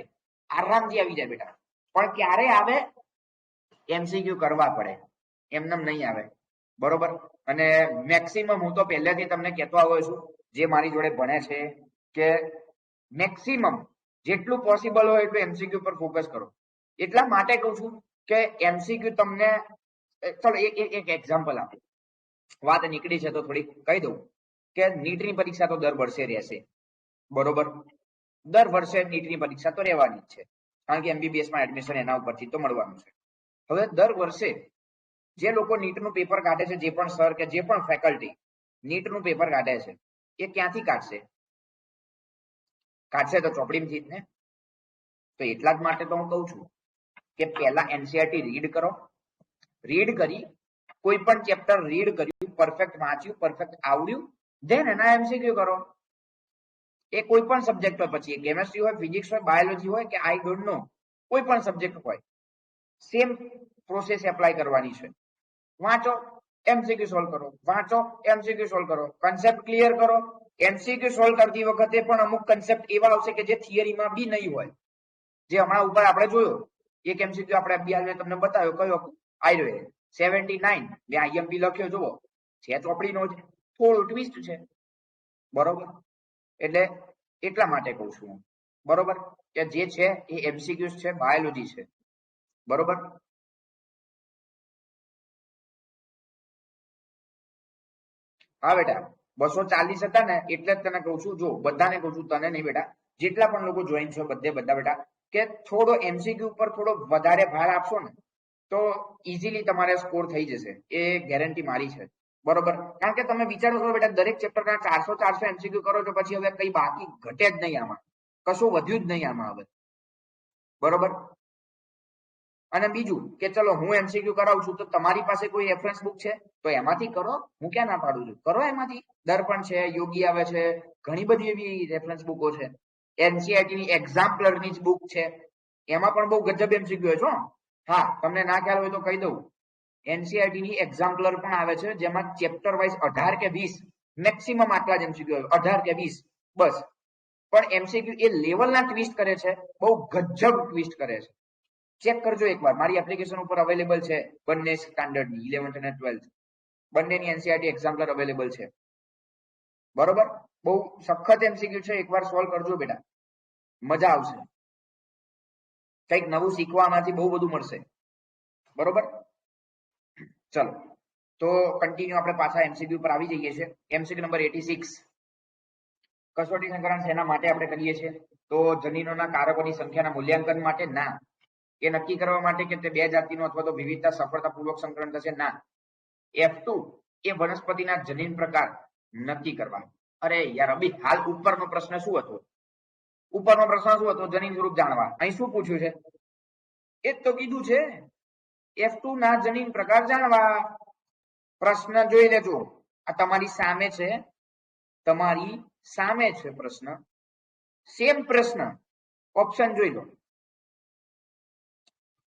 આરામથી આવી જાય બેટા. પણ ક્યારે આવે? MCQ કરવા પડે, એમનેમ નહીં આવે. બરોબર. અને મેક્સિમમ હું તો પહેલેથી તમને કહેતો આવ્યો છું, જે મારી જોડે ભણે છે, કે મેક્સિમમ જેટલું પોસિબલ હોય એટલું MCQ પર ફોકસ કરો. એટલા માટે કહું છું કે MCQ તમને, ચલો એક એક્ઝામ્પલ આપું. વાત નીકળી છે તો થોડી કહી દઉં કે નીટની પરીક્ષા તો દર વર્ષે રહેશે. બરોબર. દર વર્ષે નીટની પરીક્ષા તો રહેવાની જ છે, કારણ કે MBBS માં એડમિશન એના ઉપરથી તો મળવાનું છે. હવે દર વર્ષે જે લોકો નીટનું પેપર કાઢે છે, જે પણ સર કે જે પણ ફેકલ્ટી નીટનું પેપર કાઢે છે, એ ક્યાંથી કાઢશે? કાઢશે તો ચોપડીમાંથી જ ને. તો એટલા જ માટે તો હું કહું છું કે પહેલા NCERT રીડ કરો. રીડ કરી, કોઈ પણ ચેપ્ટર રીડ કર્યું, પરફેક્ટ વાંચ્યું, પરફેક્ટ આવડ્યું, ધેન એના MCQ કરો. એ કોઈ પણ સબ્જેક્ટ હોય, પછી કેમેસ્ટ્રી હોય, ફિઝિક્સ હોય, બાયોલોજી હોય કે આઈ ડોન્ટ નો, કોઈ પણ સબ્જેક્ટ હોય, સેમ પ્રોસેસ એપ્લાય કરવાની છે. વાંચો, MCQ સોલ્વ કરો, વાંચો, MCQ સોલ્વ કરો, કન્સેપ્ટ ક્લિયર કરો. MCQ સોલ્વ કરતી વખતે પણ અમુક કન્સેપ્ટ એવા આવશે કે જે થિયરીમાં બી નહીં હોય. જે હમણાં ઉપર આપણે જોયો, એક MCQ આપણે અભ્યાસ તમને બતાવ્યો, કયો આવ્યો 79, મેં IMP લખ્યો, જુઓ છે ચોપડીનો જ, થોડું ટ્વિસ્ટ છે. બરોબર. એટલે એટલા માટે કહું છું, બરોબર, કે જે છે એ MCQ છે, બાયોલોજી છે. બરોબર. હા બેટા, 240 હતા ને, એટલે જ તને કહું છું, જો બધાને કહું છું, તને નહીં બેટા, જેટલા પણ લોકો જોઈન છો બધા બેટા, કે થોડો MCQ ઉપર થોડો વધારે ભાર આપશો ને તો ઇઝીલી તમારે સ્કોર થઈ જશે. એ ગેરંટી મારી છે. બરોબર. કારણ કે તમે વિચારો છો બેટા, દરેક ચેપ્ટરના 400 MCQ કરો તો પછી હવે કઈ બાકી ઘટે જ નહીં, આમાં કશું વધ્યું જ નહીં આમાં હવે. બરોબર. અને બીજું કે ચલો હું એમસીક્યુ કરાવું છું તો તમારી પાસે કોઈ રેફરન્સ બુક છે તો એમાંથી કરો, હું ક્યાં ના પાડું છું, કરો એમાંથી. દર્પણ છે, યોગી આવે છે, ઘણી બધી એવી રેફરન્સ બુકો છે. એનસીઈઆરટી ની એક્ઝામ્પલરની જ બુક છે, એમાં પણ બહુ ગજબ એમસીક્યુ હોય છે. હા, તમને ના ખ્યાલ હોય તો કહી દઉં, એનસીઈઆરટી ની એક્ઝામ્પલર પણ આવે છે જેમાં ચેપ્ટર વાઇઝ 18 કે 20 મેક્સિમમ આટલા જ એમસીક્યુ હોય, 18 કે 20 બસ. પણ એમસીક્યુ એ લેવલના ટ્વિસ્ટ કરે છે, બહુ ગજબ ટ્વિસ્ટ કરે છે. ચેક કરજો એકવાર, મારી એપ્લિકેશન ઉપર અવેલેબલ છે બંને સ્ટાન્ડર્ડની 11th અને 12th બંનેની એનસીઈઆરટી એક્ઝામ્પલર અવેલેબલ છે. બરોબર, બહુ સખત એમસીક્યુ છે, એકવાર સોલ્વ કરજો બેટા, મજા આવશે, કંઈક નવું શીખવામાંથી બહુ બધું મળશે. બરોબર, ચલો તો કન્ટિન્યુ આપણે પાછા એમસીક્યુ પર આવી જઈએ છીએ. એમસીક્યુ નંબર 86, કસોટી સંકલન શેના માટે આપણે કરીએ છીએ? તો જનીનોના કારકોની સંખ્યાના મૂલ્યાંકન માટે? ના. એ નક્કી કરવા માટે કે તે બે જાતિનો અથવા તો વિવિધતા સફળતાપૂર્વક સંકલન થશે? ના. F2 એ વનસ્પતિના જનીન પ્રકાર નક્કી કરવા. અરે યાર અભી હાલ ઉપરનો પ્રશ્ન શું હતો? ઉપરનો પ્રશ્ન શું હતો? જનીન સ્વરૂપ જાણવા. અહીં શું પૂછ્યું છે? એ જ તો કીધું છે, F2 ના જનીન પ્રકાર જાણવા. પ્રશ્ન જોઈ લેજો, આ તમારી સામે છે, તમારી સામે છે પ્રશ્ન, સેમ પ્રશ્ન, ઓપ્શન જોઈ લો.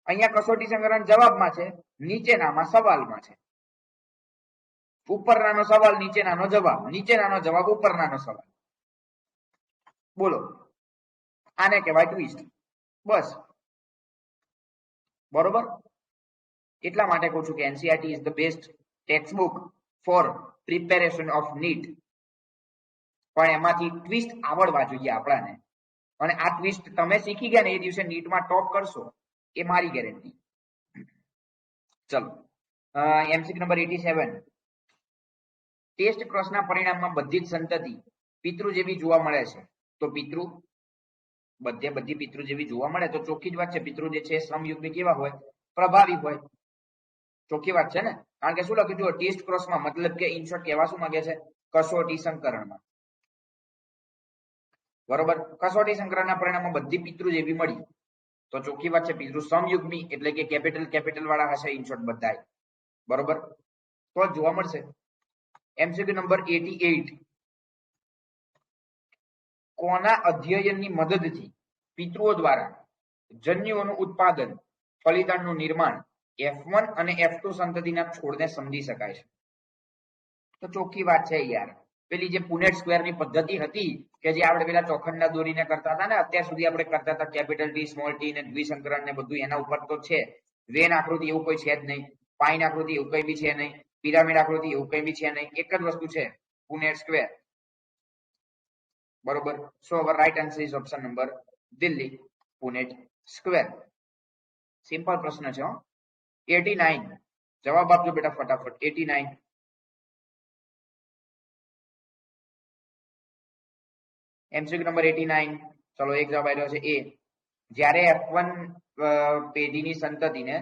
અહીંયા કસોટી સંકલન જવાબમાં છે, નીચેનામાં સવાલમાં છે. ઉપરનાનો સવાલ, નીચેનાનો જવાબ, નીચેનાનો જવાબ, ઉપરનાનો સવાલ. બોલો, આને કહેવાય ટ્વિસ્ટ. બસ, બરોબર. એટલા માટે કહું છું કે NCERT is the best text book for preparation of NEET. પણ એમાંથી ટ્વિસ્ટ આવડવા જોઈએ આપણાને, અને આ ટ્વિસ્ટ તમે શીખી ગયા ને એ દિવસે નીટમાં ટોપ કરશો, એ મારી ગેરંટી. ચલો, એમસીક્યુ નંબર 87, ટેસ્ટ ક્રોસના પરિણામમાં બધી જ સંતતિ પિતૃ જેવી જોવા મળે છે. તો પિતૃ બધી પિતૃ જેવી જોવા મળે તો ચોખ્ખી જ વાત છે, પિતૃ જે છે સમયુગ્મી કેવા હોય? પ્રભાવી હોય. ચોખ્ખી વાત છે ને, કારણ કે શું લખ્યું છે ટેસ્ટ ક્રોસમાં, મતલબ કે ઇન શોર્ટ કહેવા શું માંગે છે? કસોટી સંકરણમાં. બરોબર, કસોટી સંકરણના પરિણામમાં બધી પિતૃ જેવી મળી તો ચોખ્ખી વાત છે પિતૃ સમયુગ્મી, એટલે કે કેપિટલ વાળા હશે ઇન શોર્ટ બધા. બરોબર, તો જોવા મળશે. એમસીક્યુ નંબર 88, કોના અધ્યયનની મદદથી પિતૃઓ દ્વારા જન્યુઓનું ઉત્પાદન, ફલિતાંડનું નિર્માણ F1 અને F2 સંતતિના છોડને સમજી શકાય છે? તો ચોખ્ખી વાત છે યાર, પેલી જે પુનેટ સ્ક્વેરની પદ્ધતિ હતી કે જે આપણે પેલા ચોખંડા દોરીને કરતા હતા ને, અત્યાર સુધી આપણે કરતા હતા કેપિટલ ટી સ્મોલ ટી ને દ્વિસંકરણ ને બધું, એના ઉપર તો છે. વેન આકૃતિ એવું કોઈ છે જ નહીં, પાઇન આકૃતિ એવું કઈ બી છે નહીં, પિરામિડ આકૃતિ એવું કઈ બી છે નહીં, એક જ વસ્તુ છે, પુનેટ સ્ક્વેર. બરોબર, so our right answer is option number Delhi, Punnett square. Simple પ્રશ્ન છે. 89, જવાબ આપજો બેટા ફટાફટ. 89, એમસીક્યુ નંબર 89, ચલો એક જવાબ આવ્યો છે એ. જ્યારે F1 પેઢીની સંતતિને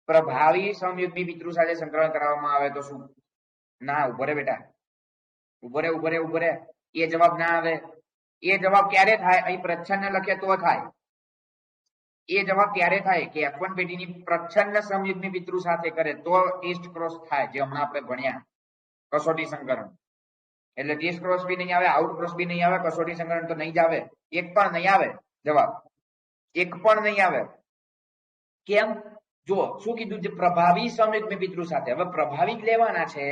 પ્રભાવી સમયુગ્મી પિતૃ સાથે સંકલન કરવામાં આવે તો શું? ના, ઉભો રે બેટા, ઉભો રે. એ જવાબ ના આવે. એ જવાબ ક્યારે થાય? અહીં પ્રચ્છન્ન લખે તો થાય. એ જવાબ ત્યારે થાય કે F1 પેઢીની પ્રચ્છન્ન સમયુગ્મી પિતૃ સાથે કરે તો ટેસ્ટ ક્રોસ થાય, જે હમણાં આપણે ભણ્યા કસોટી સંકરણ. એટલે ટેસ્ટ ક્રોસ બી નહીં આવે, આઉટ ક્રોસ બી નહીં આવે, કસોટી સંકલન તો નહીં જ આવે, એક પણ નહીં આવે જવાબ, એક પણ નહીં આવે. કેમ? જો શું કીધું છે? પ્રભાવી સમયુગ્મી પિતૃ સાથે. હવે પ્રભાવી લેવાના છે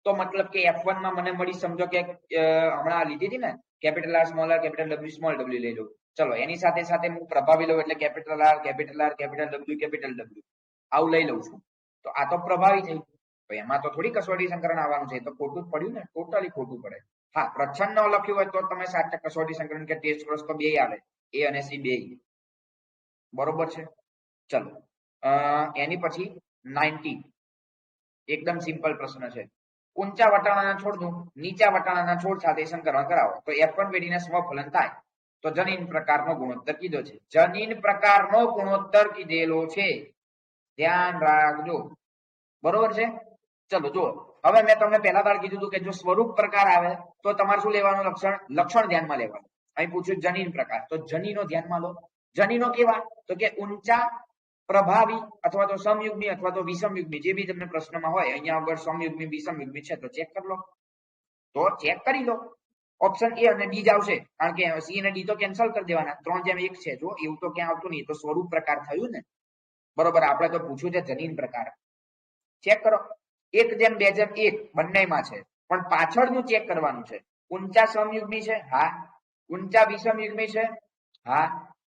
તો મતલબ કે F1 માં મને મળી, સમજો કે હમણાં લીધી હતી ને capital R small R capital W small W લઈ લો. ચલો એની સાથે સાથે હું પ્રભાવી લઉં એટલે કેપિટલ આર કેપિટલ ડબલ્યુ આવું લઈ લઉં છું, તો આ તો પ્રભાવી થઈ. તો એમાં તો થોડી કસોટી સંકલન આવવાનું છે, તો ખોટું જ પડ્યું ને, ટોટલી ખોટું પડે. હા, પ્રચ્છન્ન લખ્યું હોય તો તમે સાચા કસોટી સંકલન કે ટેસ્ટ ક્રોસ તો બે આવે, એ અને સી બે. બરોબર છે. ચલો, એની પછી 90, એકદમ સિમ્પલ પ્રશ્ન છે. ઊંચા વટાણાના છોડનું નીચા વટાણાના છોડ સાથે સંકરણ કરાવો તો F1 પેઢીને સ્વફલન થાય. તો જનીન પ્રકારનો ગુણોત્તર કીધો છે, જનીન પ્રકારનો ગુણોત્તર કીધેલો છે, ધ્યાન રાખજો. બરોબર છે. ચલો જો, હવે મેં તમને પહેલા દાડ કીધું હતું કે જો સ્વરૂપ પ્રકાર આવે તો તમારે શું લેવાનું? લક્ષણ ધ્યાનમાં લેવાનું. અહીં પૂછ્યું જનીન પ્રકાર, તો જનીનો ધ્યાનમાં લો. જનીનો કેવા? તો કે ઊંચા પ્રભાવી અથવા તો સમયુગ્મી અથવા તો વિષમયુગ્મી જે બી તમને પ્રશ્નમાં હોય અહીંયા આગળ સમયુગ્મી વિષમયુગ્મી છે તો ચેક કરી લો, તો ચેક કરી લો. ઓપ્શન એ અને ડી જ આવશે કારણ કે સી અને ડી તો કેન્સલ કરી દેવાના, 3:1 છે. જો એવું તો ક્યાં આવતું નહીં, તો સ્વરૂપ પ્રકાર થયું ને, બરોબર. આપણે તો પૂછ્યું છે જનીન પ્રકાર. ચેક કરો 1:2:1 બંનેમાં છે, પણ પાછળનું ચેક કરવાનું છે. ઊંચા સમયુગ્મી છે, હા. ઊંચા વિષમયુગ્મી છે, હા.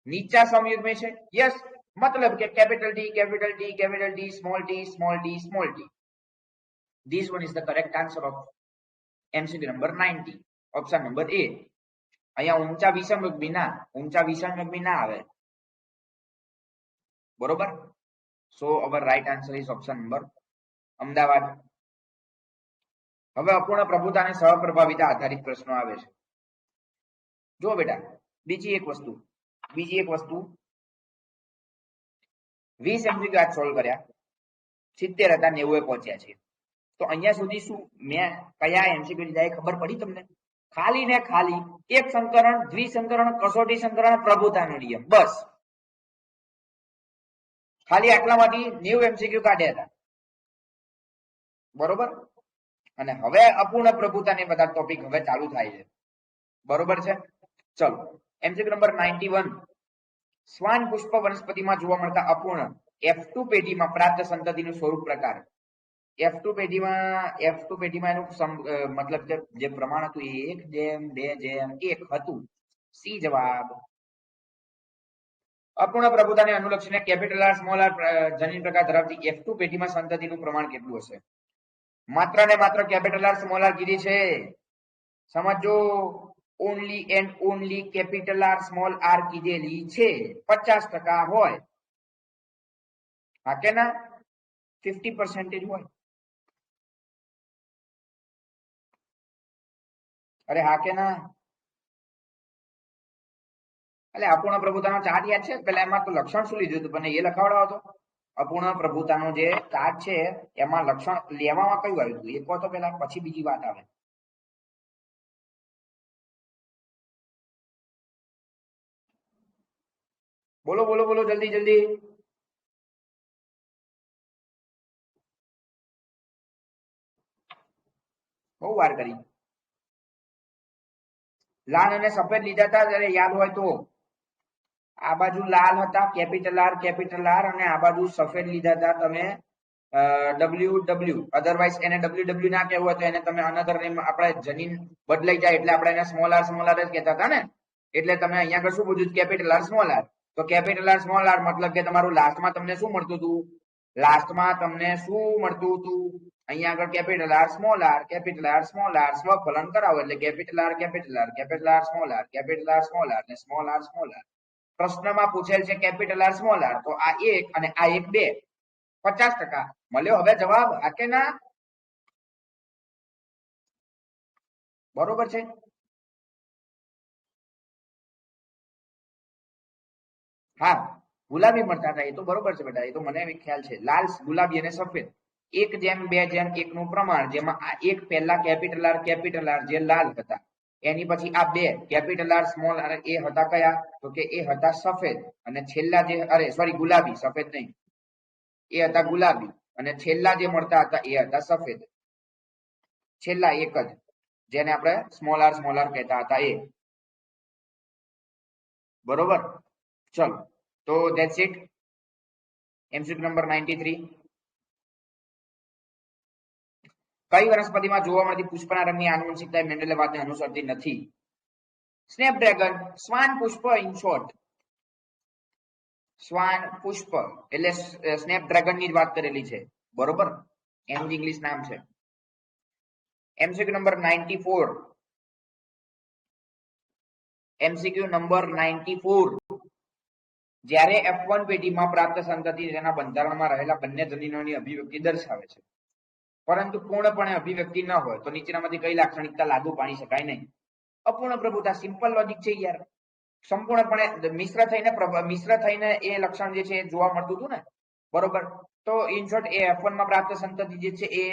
નીચા સમયુગ્મી છે, યસ. મતલબ કે capital D capital D capital D small T small T small T. This one is the correct answer of MCQ number 90. Option number A. અહીંયા ઊંચા વિષમયુગ્મી ના આવે, બરોબર. So our right answer is option number Ahmedabad. હવે અપૂર્ણ પ્રભુતા અને સહપ્રભાવિતા આધારિત પ્રશ્નો આવે છે. જો બેટા બીજી એક વસ્તુ 20 MCQ આજ સોલ્વ કર્યા, 70 હતા, 90 પહોંચ્યા છે. તો અહીંયા સુધી શું મેં કયા MCQ લીધા એ ખબર પડી તમને? ખાલી ને ખાલી એક સંકરણ, દ્વિસંકરણ, કસોટી સંકરણ, પ્રભુતાનો નિયમ, બસ. ખાલી આટલામાંથી 90 MCQ કાઢ્યા હતા, બરોબર. અને હવે અપૂર્ણ પ્રભુતાને બધા ટોપિક હવે ચાલુ થાય છે, બરોબર છે. ચલો MCQ નંબર 91. શ્વાન પુષ્પ વનસ્પતિમાં જોવા મળતા અપૂર્ણ F2 પેઢીમાં પ્રાપ્ત સંતતિનું સ્વરૂપ પ્રકાર. F2 પેઢીમાં એનું મતલબ કે જે પ્રમાણ હતું એ 1:2:1 હતું. સી જવાબ. અપૂર્ણ પ્રભુતાને અનુલક્ષીને કેપિટલ આર સ્મોલ આર જનીન પ્રકાર ધરાવતી F2 પેઢીમાં સંતતિનું પ્રમાણ કેટલું હશે? માત્ર ને માત્ર કેપિટલ આર સ્મોલ આર કીધી છે, સમજો. Only and only capital R small R કીધેલી છે. 50% હોય, હા કે ના? 50% હોય, અરે હા કે ના? એટલે અપૂર્ણ પ્રભુતાનો ચાર્ટ યાદ છે? પેલા એમાં તો લક્ષણ શું લીધું હતું, પણ એ લખાવડાવો તો. અપૂર્ણ પ્રભુતાનો જે ચાર્ટ છે એમાં લક્ષણ લેવામાં કયું આવ્યું હતું એ કહો તો પેલા, પછી બીજી વાત આવે. બોલો બોલો બોલો, જલ્દી જલ્દી. બહુ વાર કરી. લાલ અને સફેદ લીધા હતા, જ્યારે યાદ હોય તો. આ બાજુ લાલ હતા કેપિટલ આર અને આ બાજુ સફેદ લીધા હતા તમે WW. અધરવાઇઝ એને WW ના કહેવું હોય તો એને તમે અનધર નેમ, આપણે જનીન બદલાઈ જાય એટલે આપણે એને સ્મોલ આર જ કહેતા હતા ને. એટલે તમે અહીંયા આગળ શું પૂછ્યું? Capital R small R. તો કેપિટલ આર સ્મોલ આર મતલબ કે તમારું લાસ્ટમાં તમને શું મળતું હતું? અહીંયા આગળ કેપિટલ આર સ્મોલ આર સ્વફલન કરાવો એટલે કેપિટલ આર સ્મોલ આર ને સ્મોલ આર. પ્રશ્નમાં પૂછેલ છે કેપિટલ આર સ્મોલ આર, તો આ 1 અને આ 1 2, 50% મળ્યો. હવે જવાબ, હા કે ના? બરોબર છે. હા, ગુલાબી મળતા હતા, એ તો બરોબર છે બેટા, એ તો મને ખ્યાલ છે. લાલ, ગુલાબી અને સફેદ 1:2:1 નું પ્રમાણ, જેમાં આ એક પહેલા કેપિટલ આર જે લાલ હતા, એની પછી આ 2 કેપિટલ આર સ્મોલ આર એ હતા કયા? તો કે એ હતા સફેદ. અને છેલ્લા જે ગુલાબી, સફેદ નહીં, એ હતા ગુલાબી. અને છેલ્લા જે મળતા હતા એ હતા સફેદ. છેલ્લા એક જ, જેને આપણે સ્મોલ આર કહેતા હતા એ. બરોબર. ચલો, તો ધેટ્સ ઇટ. MCQ number 93. કઈ વનસ્પતિમાં જોવા મળતી પુષ્પના રંગની આનુવંશિકતા મેન્ડેલે વાતને અનુસરતી નથી? સ્નેપડ્રેગન, શ્વાન પુષ્પ, ઇન શોર્ટ. શ્વાન પુષ્પ એટલે સ્નેપડ્રેગન ની જ વાત કરેલી છે, બરોબર. એનું ઇંગ્લિશ નામ છે. MCQ number 94. MCQ number 94. જ્યારે F1 પેઢીમાં પ્રાપ્ત સંતતિ તેના બંધારણમાં રહેલા બંને જનીનોની અભિવ્યક્તિ દર્શાવે છે, પરંતુ પૂર્ણપણે અભિવ્યક્તિ ન હોય તો નીચેનામાંથી કઈ લાક્ષણિકતા લાગુ પાડી શકાય નહીં? અપૂર્ણ પ્રભુતા. સિમ્પલ લોજિક છે યાર. સંપૂર્ણપણે મિશ્ર થઈને એ લક્ષણ જે છે એ જોવા મળતું હતું ને, બરોબર. તો ઇન શોર્ટ એ F1 માં પ્રાપ્ત સંતતિ જે છે એ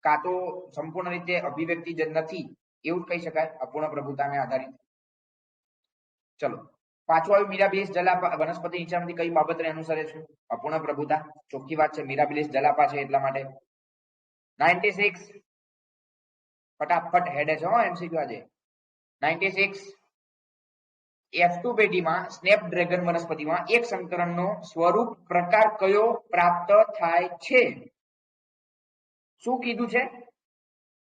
કાં તો સંપૂર્ણ રીતે અભિવ્યક્તિ જ નથી, એવું કહી શકાય અપૂર્ણ પ્રભુતાને આધારિત. ચલો પાછું આવ્યું મિરાબિલિસ જલાપા વનસ્પતિ નીચેનામાંથી કઈ બાબતને અનુસરે છે? અપૂર્ણ પ્રભુતા. ચોખ્ખી વાત છે, મિરાબિલિસ જલાપા છે એટલા માટે. 96 ફટાફટ હેડે છે હો એમસીક્યુ આજે. 96 F2 પેટીમાં સ્નેપડ્રેગન વનસ્પતિમાં એક સંકરણનો સ્વરૂપ પ્રકાર કયો પ્રાપ્ત થાય છે? શું કીધું છે?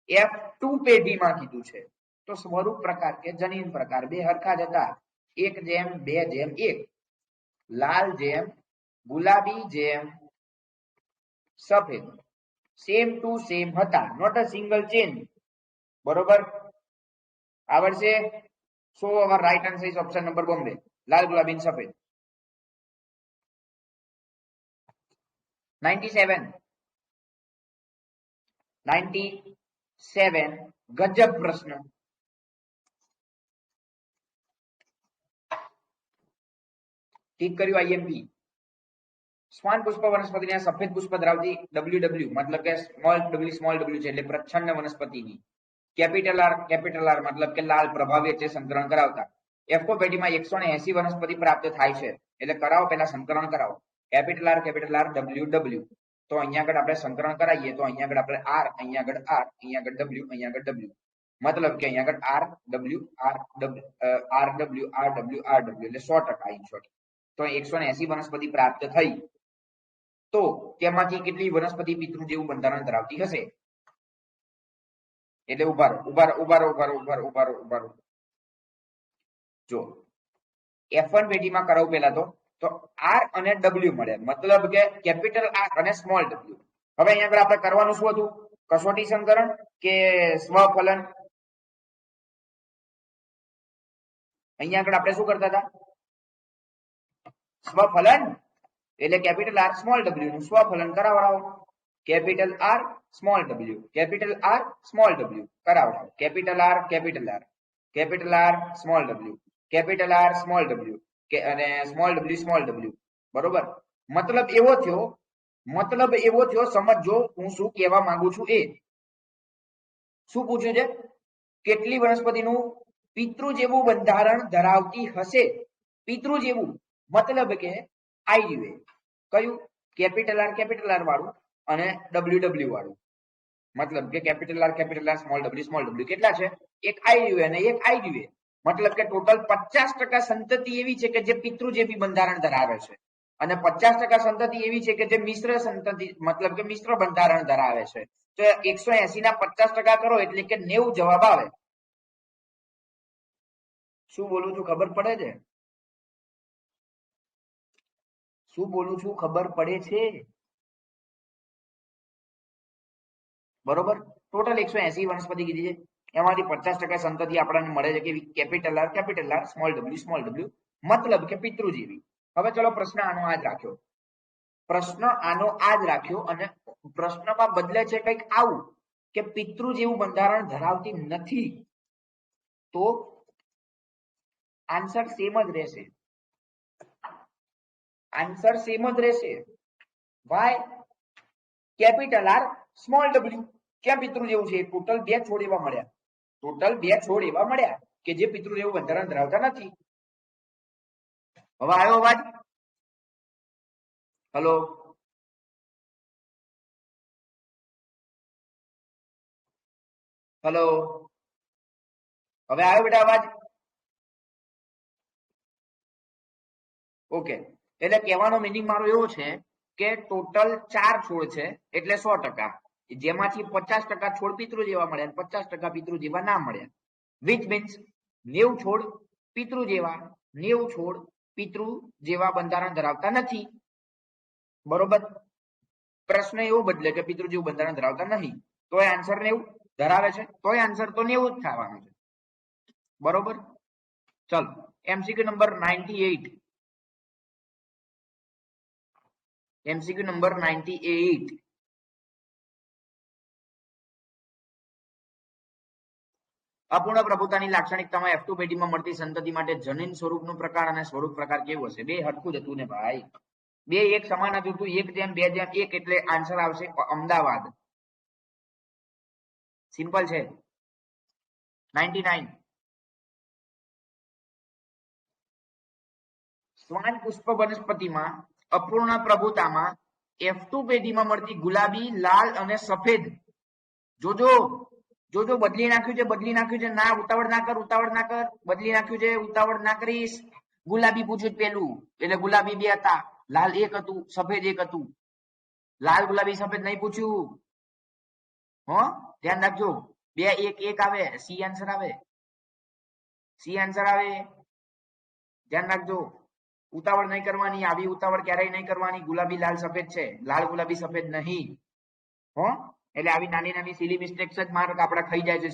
F2 પેઢીમાં કીધું છે. તો સ્વરૂપ પ્રકાર કે જનીન પ્રકાર બે હરખા જ હતા. 1:2:1. લાલ જેમ ગુલાબી જેમ સફેદ સેમ ટુ સેમ હતા. Not a single change. બરોબર. આવડશે? So our right answer is option number Bombay. લાલ ગુલાબી સફેદ. 97 ગજબ પ્રશ્ન. ઠીક કર્યું આઈએમપી. શ્વાન પુષ્પ વનસ્પતિને સફેદ પુષ્પ ધરાવતી WW મતલબ કે સ્મોલ w છે એટલે પ્રચ્છન્ન વનસ્પતિની. કેપિટલ આર મતલબ કે લાલ પ્રભાવી છે સંકરણ કરાવતા. F4 પેટીમાં 180 વનસ્પતિ પ્રાપ્ત થાય છે એટલે કરાવો, પહેલા સંકરણ કરાવો. Capital R WW. તો અહીંયા આગળ આપણે સંકરણ કરાવીએ તો અહીંયા આગળ આપણે R, અહીંયા આગળ R, અહીંયા આગળ W, અહીંયા આગળ W. મતલબ કે અહીંયા આગળ R W એટલે 100% ઇન શોર્ટ. તો 180 વનસ્પતિ પ્રાપ્ત થઈ. તો તેમાંથી કેટલી વનસ્પતિ પિતૃ જેવું બંધારણ ધરાવતી હશે? એટલે ઉભારો. જો F1 પેટીમાં કરાવું પહેલા તો R અને W મળે, મતલબ કે કેપિટલ R અને સ્મોલ w. હવે અહીંયા આગળ આપણે કરવાનું શું હતું? કસોટી સંકરણ કે સ્વફલન? અહીંયા આગળ આપણે શું કરતા હતા? સ્વફલન. એટલે કેપિટલ R સ્મોલ w નું સ્વફલન કરાવડાવો. Capital R small w, capital R small w કરાવડાવો. Capital R capital R small w, capital R small w અને સ્મોલ w. બરોબર. મતલબ એવો થયો, સમજો હું શું કહેવા માંગુ છું. એ શું પૂછ્યું છે? કેટલી વનસ્પતિનું પિતૃ જેવું બંધારણ ધરાવતી હશે? પિતૃ જેવું મતલબ કે આઈયુએ કયું? કેપિટલ R વાળું અને WW વાળું. મતલબ કે કેપિટલ R સ્મોલ w કેટલા છે? એક આઈયુએ અને એક આઈયુએ. મતલબ કે ટોટલ 50% સંતતિ એવી છે કે જે પિતૃ જેવી બંધારણ ધરાવે છે અને 50% સંતતિ એવી છે કે જે મિશ્ર સંતતિ મતલબ કે મિશ્ર બંધારણ ધરાવે છે. તો 180 ના 50% કરો એટલે કે 90 જવાબ આવે. શું બોલું છું ખબર પડે છે? શું બોલું છું ખબર પડે છે? બરોબર. ટોટલ 180 વનસ્પતિ કીધી છે, એમાંથી 50% સંતતિ આપણને મળે છે કે કેપિટલ R સ્મોલ w મતલબ કે પિતૃ જેવી. હવે ચલો પ્રશ્ન આનો આ જ રાખ્યો અને પ્રશ્નમાં બદલે છે કંઈક આવું કે પિતૃ જેવું બંધારણ ધરાવતી નથી. તો આન્સર સેમ જ રહેશે. Why? Capital R small w ક્યાં પિતૃ જેવું છે? ટોટલ 2 છોડ એવા મળ્યા કે જે પિતૃ જેવું બંધારણ ધરાવતા નથી. હવે આવ્યો અવાજ? હેલો, હવે આવ્યો બેટા અવાજ? ઓકે. એટલે કહેવાનો મીનિંગ મારો એવો છે કે ટોટલ 4 છોડ છે એટલે 100%, જેમાંથી 50% છોડ પિતૃ જેવા મળ્યા, 50% પિતૃ જેવા ના મળ્યા. વિચ મીન્સ 90 છોડ પિતૃ જેવા, 90 છોડ પિતૃ જેવા બંધારણ ધરાવતા નથી. બરોબર. પ્રશ્ન એવો બદલે કે પિતૃ જેવું બંધારણ ધરાવતા નહીં, તોય આન્સર 90 ધરાવે છે, તોય આન્સર તો 90 જ થવાનો છે. બરોબર. ચલો MCQ નંબર 98. MCQ number 98. અપૂર્ણ પ્રભુતાની લાક્ષણિકતામાં F2 પેટીમાં મળતી સંતતિ માટે જનીન સ્વરૂપનો પ્રકાર અને સ્વરૂપ પ્રકાર કેવો હશે? બે હરખું જ હતું ને ભાઈ, બે એક સમાન હતું. 1:2:1 એટલે આન્સર આવશે અમદાવાદ. સિમ્પલ છે. 99 શ્વાન પુષ્પ વનસ્પતિમાં અપૂર્ણ પ્રભુતામાં F2 પેઢીમાં મળતી ગુલાબી, લાલ અને સફેદ. જોજો જોજો બદલી નાખ્યું છે. ના, ઉતાવળ ના કર, બદલી નાખ્યું છે, ઉતાવળ ના કરીશ. ગુલાબી પૂછ્યું પેલું, એટલે ગુલાબી 2 હતા, લાલ 1 હતું, સફેદ 1 હતું. લાલ, ગુલાબી, સફેદ નહીં પૂછ્યું. હો, ધ્યાન રાખજો. 2 1 1 આવે, સી આન્સર આવે. ધ્યાન રાખજો. ઉતાવળ નહીં કરવાની, આવી ઉતાવળ ક્યારેય નહીં કરવાની. ગુલાબી, લાલ, સફેદ છે, લાલ, ગુલાબી, સફેદ નહીં. હો, એટલે આવી નાની નાની સિલી મિસ્ટેક્સ જ માર્ક આપડા ખાઈ જાય છે.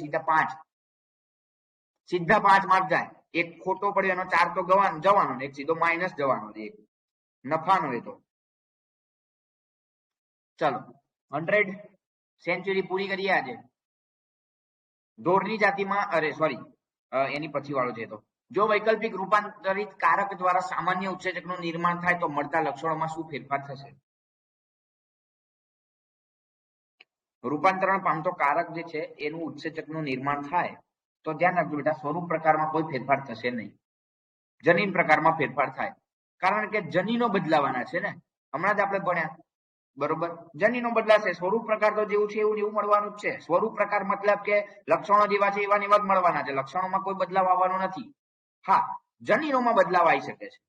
સીધા 5 માર્ક જાય. એક ખોટો પડ્યો એનો 4 તો જવાનો, એક સીધો માઇનસ જવાનો, એક નફાનો. એ તો ચલો 100 સેન્ચુરી પૂરી કરીએ આજે. ઢોરની જાતિમાં, એની પછી વાળો છે. તો જો વૈકલ્પિક રૂપાંતરિત કારક દ્વારા સામાન્ય ઉત્સેચકનું નિર્માણ થાય તો મળતા લક્ષણોમાં શું ફેરફાર થશે? રૂપાંતરણ પામતો કારક જે છે એનું ઉત્સેચકનું નિર્માણ થાય તો ધ્યાન રાખજો બેટા, સ્વરૂપ પ્રકારમાં કોઈ ફેરફાર થશે નહીં. જનીન પ્રકારમાં ફેરફાર થાય, કારણ કે જનીનો બદલાવાના છે ને. હમણાં જ આપણે ભણ્યા, બરોબર? જનીનો બદલાશે, સ્વરૂપ પ્રકાર તો જેવું છે એવું મળવાનું જ છે. સ્વરૂપ પ્રકાર મતલબ કે લક્ષણો જેવા છે એવા જ મળવાના છે. લક્ષણોમાં કોઈ બદલાવ આવવાનો નથી. હા, જનીનોમાં બદલાવ આવી શકે છે,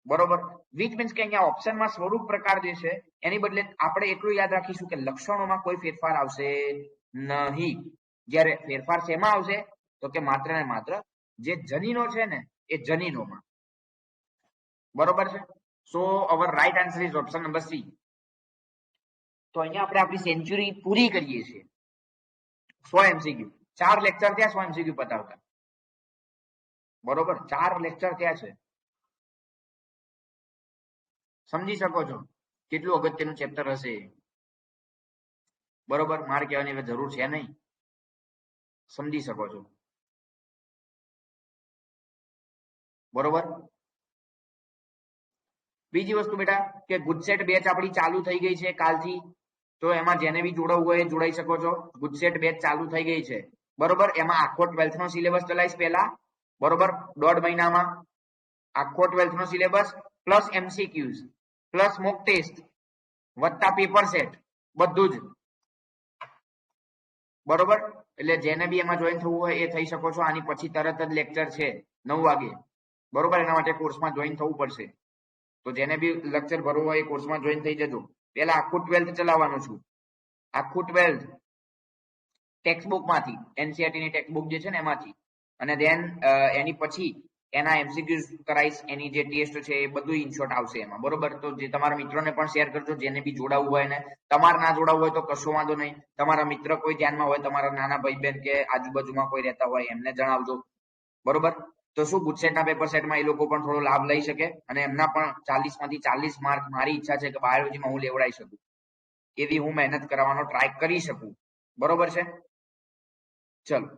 બરોબર? વિચ મીન્સ કે અહીંયા ઓપ્શનમાં સ્વરૂપ પ્રકાર જે છે એની બદલે આપણે એટલું યાદ રાખીશું કે લક્ષણોમાં કોઈ ફેરફાર આવશે નહીં. જ્યારે ફેરફાર શેમાં આવશે? તો કે માત્ર ને માત્ર જે જનીનો છે ને એ જનીનોમાં, બરોબર છે? So our right answer is option number C. તો અહીંયા આપણે આપણી સેન્ચુરી પૂરી કરીએ છીએ. 100 MCQ, 4 લેક્ચર ત્યાં 100 MCQ પતાવતા, બરોબર? 4 લેક્ચર ત્યાં છે. સમજી શકો છો કેટલું અગત્યનું ચેપ્ટર હશે, બરોબર? મારે કહેવાની હવે જરૂર છે નહીં, સમજી શકો છો, બરોબર? બીજી વસ્તુ બેટા કે ગુજસેટ બેચ આપણી ચાલુ થઈ ગઈ છે કાલથી. તો એમાં જેને બી જોડાવવું હોય એ જોડાઈ શકો છો. ગુજસેટ બેચ ચાલુ થઈ ગઈ છે, બરોબર? એમાં આખો 12th નો સિલેબસ ચલાવીશ પહેલા, બરોબર? 1.5 મહિનામાં આખો 12th નો syllabus plus MCQs plus mock test વત્તા પેપર સેટ, બધું જ, બરોબર? એટલે જેને બી એમાં જોઈન થવું હોય એ થઈ શકો છો. આની પછી તરત જ લેક્ચર છે 9 વાગે, બરોબર? એના માટે કોર્સમાં જોઈન થવું પડશે. તો જેને બી લેક્ચર ભરવું હોય એ કોર્સમાં જોઈન થઈ જજો. પહેલા આખું 12th ચલાવવાનું છું, આખું 12th ટેક્સ્ટબુક માંથી, NCERT ની ટેક્સ્ટબુક જે છે ને એમાંથી, અને દેન એની પછી એના MCQs કરાઈશ. એની જે ટેસ્ટ છે એ બધું ઇનશોર્ટ આવશે એમાં, બરોબર? તો જે તમારા મિત્રોને પણ શેર કરજો, જેને બી જોડાવવું હોય. ને તમારે ના જોડાવવું હોય તો કશો વાંધો નહીં. તમારા મિત્ર કોઈ ધ્યાનમાં હોય, તમારા નાના ભાઈ બહેન કે આજુબાજુમાં કોઈ રહેતા હોય એમને જણાવજો, બરોબર? તો શું ગુજસેટના પેપર સેટમાં એ લોકો પણ થોડો લાભ લઈ શકે અને એમના પણ 40 માંથી 40 માર્ક મારી ઈચ્છા છે કે બાયોલોજીમાં હું લેવડાવી શકું, એવી હું મહેનત કરવાનો ટ્રાય કરી શકું, બરોબર છે? ચલો,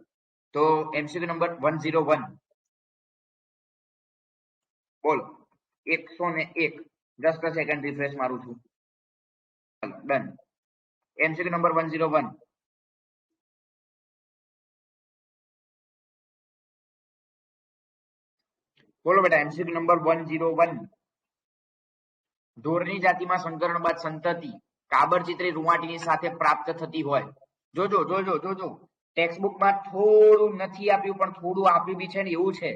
તો MCQ નંબર 101 બોલો. 101. જસ્ટ અ સેકન્ડ રિફ્રેશ મારું છું. ચલો, ડન. MCQ number 101. બોલો બેટા, MCQ નંબર 101. ઢોરની જાતિમાં સંકરણ બાદ સંતતિ કાબરચીતરી રૂંવાટીની સાથે પ્રાપ્ત થતી હોય. જોજો જોજો જોજો, ટેક્સ્ટબુકમાં થોડું નથી આપ્યું પણ થોડું આપ્યું બી છે ને, એવું છે.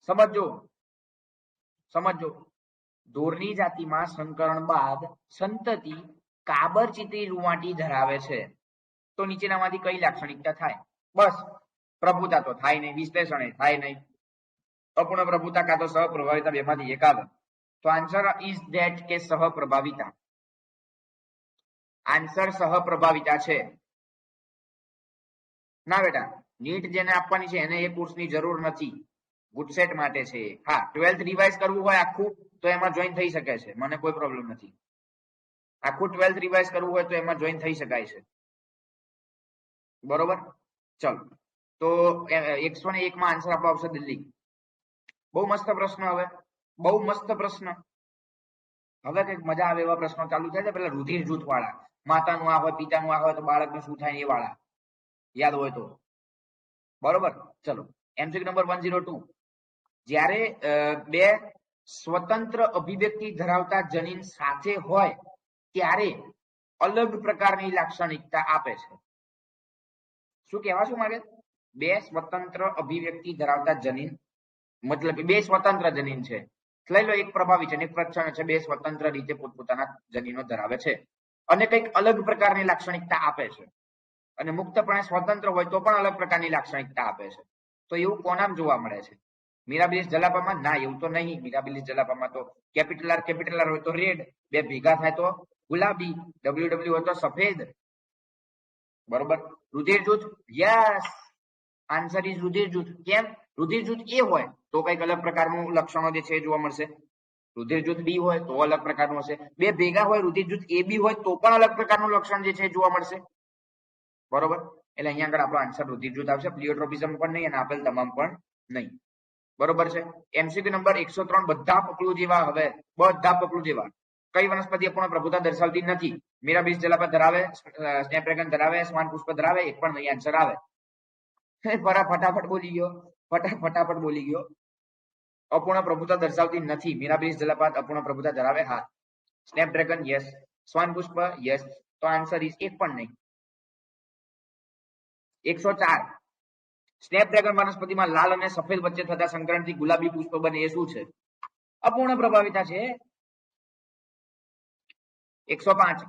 સમજો. ઢોરની જાતિમાં સંકરણ બાદ સંતતિ કાબરચીતરી રૂંવાટી ધરાવે છે તો નીચેનામાંથી કઈ લાક્ષણિકતા થાય? બસ, પ્રભુતા તો થાય નહીં, વિશ્લેષણ થાય નહીં, અપૂર્ણ પ્રભુતા કાં તો સહપ્રભાવિતા, બેમાંથી એક આવે. તો આન્સર ઇઝ ધેટ કે સહપ્રભાવિતા. આન્સર સહપ્રભાવિતા છે. ના બેટા, નીટ જેને આપવાની છે એને એ કોર્સની જરૂર નથી, ગુજસેટ માટે છે. હા, 12th રિવાઇઝ કરવું હોય આખું તો એમાં જોઈન થઈ શકે છે, મને કોઈ પ્રોબ્લેમ નથી. આખું 12th રિવાઇઝ કરવું હોય તો એમાં જોઈન થઈ શકાય છે, બરોબર? ચલો, તો 101 માં આન્સર આપણો આવશે દિલ્હી. બહુ મસ્ત પ્રશ્ન. હવે બહુ મસ્ત પ્રશ્ન. હવે કંઈક મજા આવે એવા પ્રશ્નો ચાલુ થાય છે. પેલા રુધિર જૂથ વાળા, માતાનું આ હોય, પિતાનું આ હોય તો બાળકનું શું થાય એ વાળા, યાદ હોય તો, બરોબર? ચલો, MCQ નંબર 102. જ્યારે બે સ્વતંત્ર અભિવ્યક્તિ ધરાવતા જનીન સાથે હોય ત્યારે અલગ પ્રકારની લાક્ષણિકતા આપે છે. શું કહેવા શું માંગે? બે સ્વતંત્ર અભિવ્યક્તિ ધરાવતા જનીન, મતલબ બે સ્વતંત્ર જનીન છે. લઈ લો, એક પ્રભાવી છે અને એક પ્રચ્છન્ન છે. બે સ્વતંત્ર રીતે પોતપોતાના જનીનો ધરાવે છે અને કંઈક અલગ પ્રકારની લાક્ષણિકતા આપે છે. અને મુક્તપણે સ્વતંત્ર હોય તો પણ અલગ પ્રકારની લાક્ષણિકતા આપે છે. તો એવું કોનામાં જોવા મળે છે? મિરાબિલિસ જલાપામાં? ના, એવું તો નહીં. મિરાબિલિસ જલાપામાં તો કેપિટલ આર હોય તો રેડ, બે ભેગા થાય તો ગુલાબી, WW હોય તો સફેદ. બરોબર. રુધિર જૂથ? યસ, આન્સર ઇઝ રુધિર જૂથ. કેમ? રુધિર જૂથ એ હોય તો કઈક અલગ પ્રકારનું લક્ષણો જે છે એ જોવા મળશે. રુધિર જૂથ બી હોય તો અલગ પ્રકારનું હશે. બે ભેગા હોય, રુધિર જૂથ એ બી હોય તો પણ અલગ પ્રકારનું લક્ષણ જે છે એ જોવા મળશે. બરોબર. એટલે અહીંયા આગળ આપણો આન્સર રુધિર જૂથ આવશે. પ્લિયોટ્રોપિઝમ પણ નહીં અને આપેલ તમામ પણ નહીં. બરોબર છે. એમસીક્યુ નંબર 103 બધા પગલું જેવા. હવે બધા પગલું જેવા. કઈ વનસ્પતિ અપૂર્ણ પ્રભુતા દર્શાવતી નથી? મિરાબિલિસ જલાપા ધરાવે, સ્નેપડ્રેગન ધરાવે, શ્વાન પુષ્પ ધરાવે? એક પણ નહીં આન્સર આવે. ફટાફટ બોલી ગયો, ફટાફટ બોલી ગયો. અપૂર્ણ પ્રભુતા દર્શાવતી નથી. મિરાબિલિસ જલાપાત અપૂર્ણ પ્રભુતા ધરાવે? હા. સ્નેપડ્રેગન? યસ. શ્વાન પુષ્પ? યસ. તો આન્સર ઇઝ એક પણ નહીં. 104. સ્નેપડ્રેગન વનસ્પતિમાં લાલ અને સફેદ વચ્ચે થતા સંકરણથી ગુલાબી પુષ્પ બને એ શું છે? અપૂર્ણ પ્રભાવિતા છે. 105.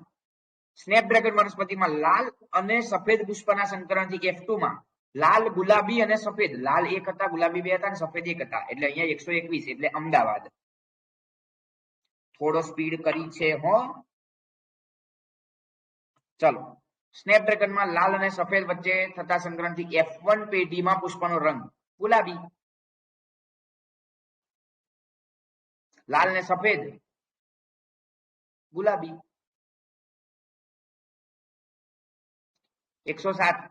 સ્નેપડ્રેગન વનસ્પતિમાં લાલ અને સફેદ પુષ્પના સંકરણથી F2 માં લાલ, ગુલાબી અને સફેદ, લાલ એક હતા, ગુલાબી બે હતા અને સફેદ એક હતા. એટલે અહીંયા 121 એટલે અમદાવાદ. થોડો સ્પીડ કરી છે હો. ચલો. સ્નેપડ્રેગનમાં લાલ અને સફેદ વચ્ચે થતા સંકરણથી F1 પેઢીમાં પુષ્પનો રંગ ગુલાબી. લાલ ને સફેદ ગુલાબી. 107.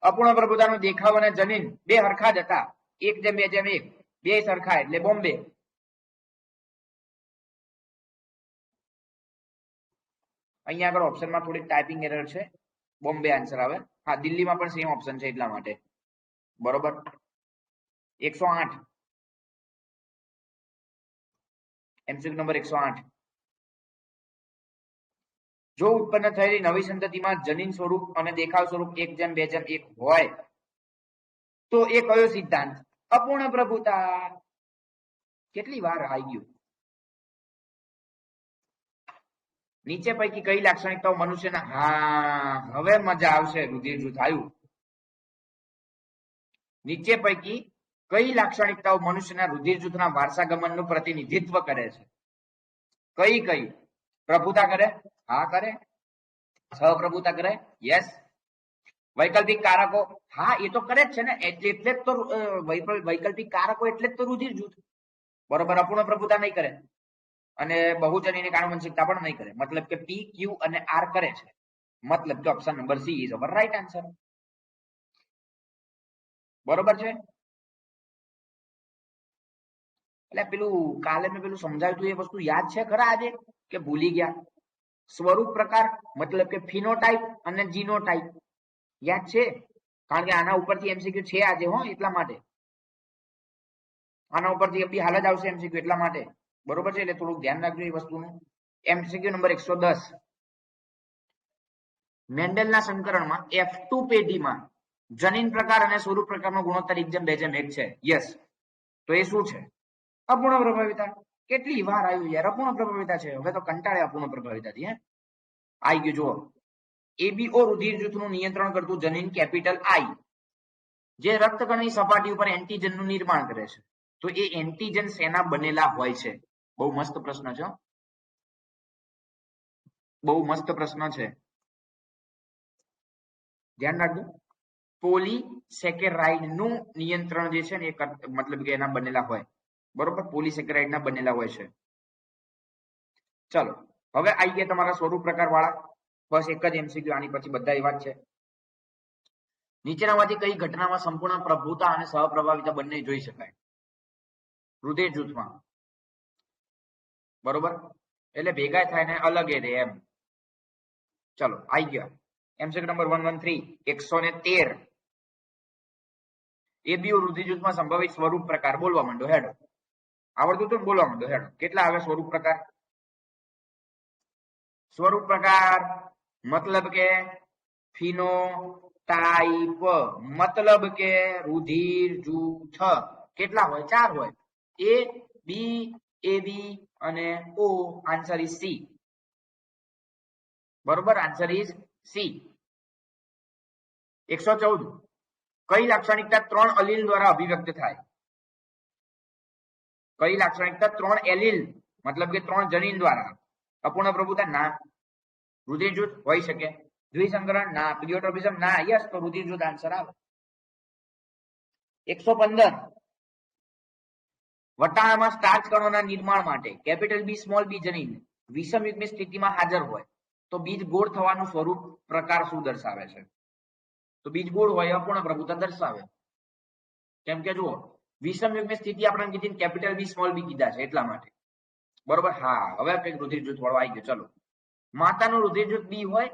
અપૂર્ણ પ્રભુતાનો દેખાવ અને જનીન બે હરખા જ હતા. 1:2:1 બે સરખા એટલે બોમ્બે. અહીંયા આગળ ઓપ્શનમાં થોડી ટાઈપિંગ એરર છે. બોમ્બે આન્સર આવે. હા, દિલ્હીમાં પણ સેમ ઓપ્શન છે એટલા માટે. બરોબર. 108. MCQ number 108. જો ઉત્પન્ન થયેલી નવી સંતતિમાં જનીન સ્વરૂપ અને દેખાવ સ્વરૂપ 1:2:1 હોય તો એ કયો સિદ્ધાંત? અપૂર્ણ પ્રભુતા. કેટલી વાર આવી ગયું? નીચે પૈકી કઈ લાક્ષણિકતાઓ મનુષ્યના, હા હવે મજા આવશે. રુધિર જૂથ આવ્યું. નીચે પૈકી કઈ લાક્ષણિકતાઓ મનુષ્યના રુધિર જૂથના વારસાગમનનું પ્રતિનિધિત્વ કરે છે? કઈ કઈ? પ્રભુતા કરે? હા કરે. સહપ્રભુતા કરે? યસ. વૈકલ્પિક કારકો? હા એ તો કરે જ છે ને. એટલે જ તો વૈકલ્પિક કારકો એટલે જ તો રુધિર જૂથ. બરોબર. અપૂર્ણ પ્રભુતા નહીં કરે અને બહુજનીની આનુવંશિકતા પણ નહીં કરે. મતલબ કે P, Q અને R કરે છે. મતલબ કે option number she is our right answer. બરોબર છે. એટલે પેલું કાલે મેં પેલું સમજાવ્યું હતું એ વસ્તુ યાદ છે ખરા આજે કે ભૂલી ગયા? સ્વરૂપ પ્રકાર મતલબ કે ફિનોટાઇપ અને જીનોટાઇપ યાદ છે? કારણ કે આના ઉપરથી એમસીક્યુ છે આજે હો, એટલા માટે. આના ઉપરથી અભી હાલ જ આવશે એમસીક્યુ એટલા માટે. બરોબર છે. એટલે થોડું ધ્યાન રાખજો એ વસ્તુનું. MCQ number 110. મેન્ડલના સંકરણમાં F2 પેઢીમાં જનીન પ્રકાર અને સ્વરૂપ પ્રકારનો ગુણોત્તર 1:2:1 છે. યસ. તો એ શું છે? અપૂર્ણ પ્રભાવિતા. કેટલી વાર આવ્યું યાર? અપૂર્ણ પ્રભાવિતા છે. હવે તો કંટાળે અપૂર્ણ પ્રભાવિતાથી. હે આવી ગયું. જુઓ, એબીઓ રુધિર જૂથનું નિયંત્રણ કરતું જનીન કેપિટલ I જે રક્તકણની સપાટી ઉપર એન્ટીજનનું નિર્માણ કરે છે. તો એ એન્ટીજન શેના બનેલા હોય છે? બહુ મસ્ત પ્રશ્ન છે. બહુ મસ્ત પ્રશ્ન છે. ધ્યાન રાખજો. પોલીસેકેરાઇડ નું નિયંત્રણ જે છે ને એ મતલબ કે એના બનેલા હોય. બરોબર. પોલીસેકેરાઇડ ના બનેલા હોય છે. ચલો હવે આવી ગયા તમારા સ્વરૂપ પ્રકાર વાળા. બસ એક જ એમસીક્યુ, આની પછી બધા એવા જ છે. નીચેનામાંથી કઈ ઘટનામાં સંપૂર્ણ પ્રભુતા અને સહપ્રભાવિતા બંને જોઈ શકાય? રુધિર જૂથમાં. બરોબર. એટલે ભેગા થાય ને અલગ એ રહે એમ. ચલો આવી ગયા. MCQ number 113. 113. એબીઓ રુધિર જૂથમાં સંભવિત સ્વરૂપ પ્રકાર બોલવા માંડો. હેડો. આવડતું તો બોલવા માંડો હેડો કેટલા આવે સ્વરૂપ પ્રકાર સ્વરૂપ પ્રકાર મતલબ કે ફિનોટાઇપ મતલબ કે રુધિર જૂથ કેટલા હોય 4 હોય એ બી એ બી અને ઓ આન્સર ઇઝ સી બરોબર આન્સર ઇઝ સી 114 કઈ લાક્ષણિકતા 3 અલીલ દ્વારા અભિવ્યક્ત થાય કઈ લાક્ષણિકતા 3 એલીલ મતલબ કે 3 જનીન દ્વારા અપૂર્ણ પ્રભુતા ના રુધિર જૂથ હોઈ શકે દ્વિસંકરણ ના પ્લિયોટ્રોપિઝમ ના યસ તો રુધિર જૂથ આન્સર આવે 115 વટાણામાં સ્ટાર્ચ કણોના નિર્માણ માટે કેપિટલ બી સ્મોલ બી જનીન વિષમયુગ્મ સ્થિતિમાં હાજર હોય તો બીજ ગોળ થવાનું સ્વરૂપ પ્રકાર શું દર્શાવે છે તો બીજ ગોળ હોય અપૂર્ણ પ્રભુતા દર્શાવે કેમ કે જુઓ વિષમયુગ્મ સ્થિતિ આપણે કીધી કેપિટલ બી સ્મોલ બી કીધા છે એટલા માટે બરોબર હા હવે કંઈક રુધિર જૂથ વાળો આવી ગયો ચલો માતાનું રુધિર જૂથ બી હોય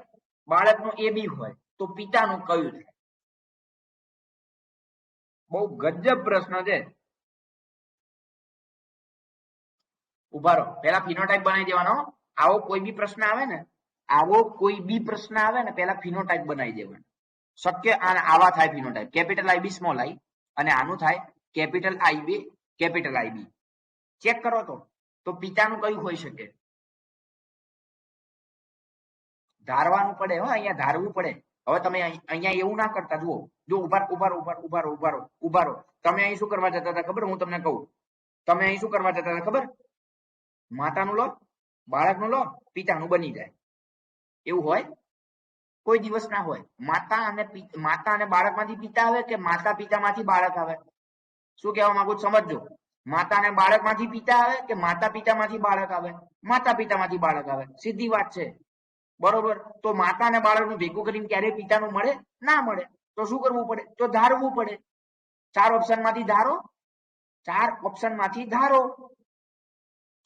બાળકનું એ બી હોય તો પિતાનું કયું થાય બહુ ગજબ પ્રશ્ન છે ઉભા રહો પેલા ફિનોટાઇપ બનાવી દેવાનો આવો કોઈ બી પ્રશ્ન આવે ને પેલા ફિનોટાઇપ બનાવી દેવાનો શક્ય આવા થાય ફિનોટાઇપ કેપિટલ આઈ બી સ્મોલ આઈ અને આનું થાય કેપિટલ આઈ બી કેપિટલ આઈ બી ચેક કરો તો પિતાનું કયું હોઈ શકે ધારવાનું પડે હો અહીંયા ધારવું પડે હવે તમે અહીંયા એવું ના કરતા જુઓ જો ઉભારો તમે અહીં શું કરવા જતા હતા ખબર હું તમને કહું તમે અહીં શું કરવા જતા હતા ખબર માતાનું લો બાળકનું લો પિતાનું બની જાય એવું હોય કોઈ દિવસ ના હોય માતા અને બાળકમાંથી પિતા આવે કે માતા પિતામાંથી બાળક આવે શું કહેવા માંગુ સમજજો માતા અને બાળકમાંથી પિતા આવે કે માતા પિતામાંથી બાળક આવે માતા પિતામાંથી બાળક આવે સીધી વાત છે બરોબર તો માતા અને બાળકનું ભેગું કરીને ક્યારેય પિતાનું મળે ના મળે તો શું કરવું પડે તો ધારવું પડે 4 ઓપ્શનમાંથી ધારો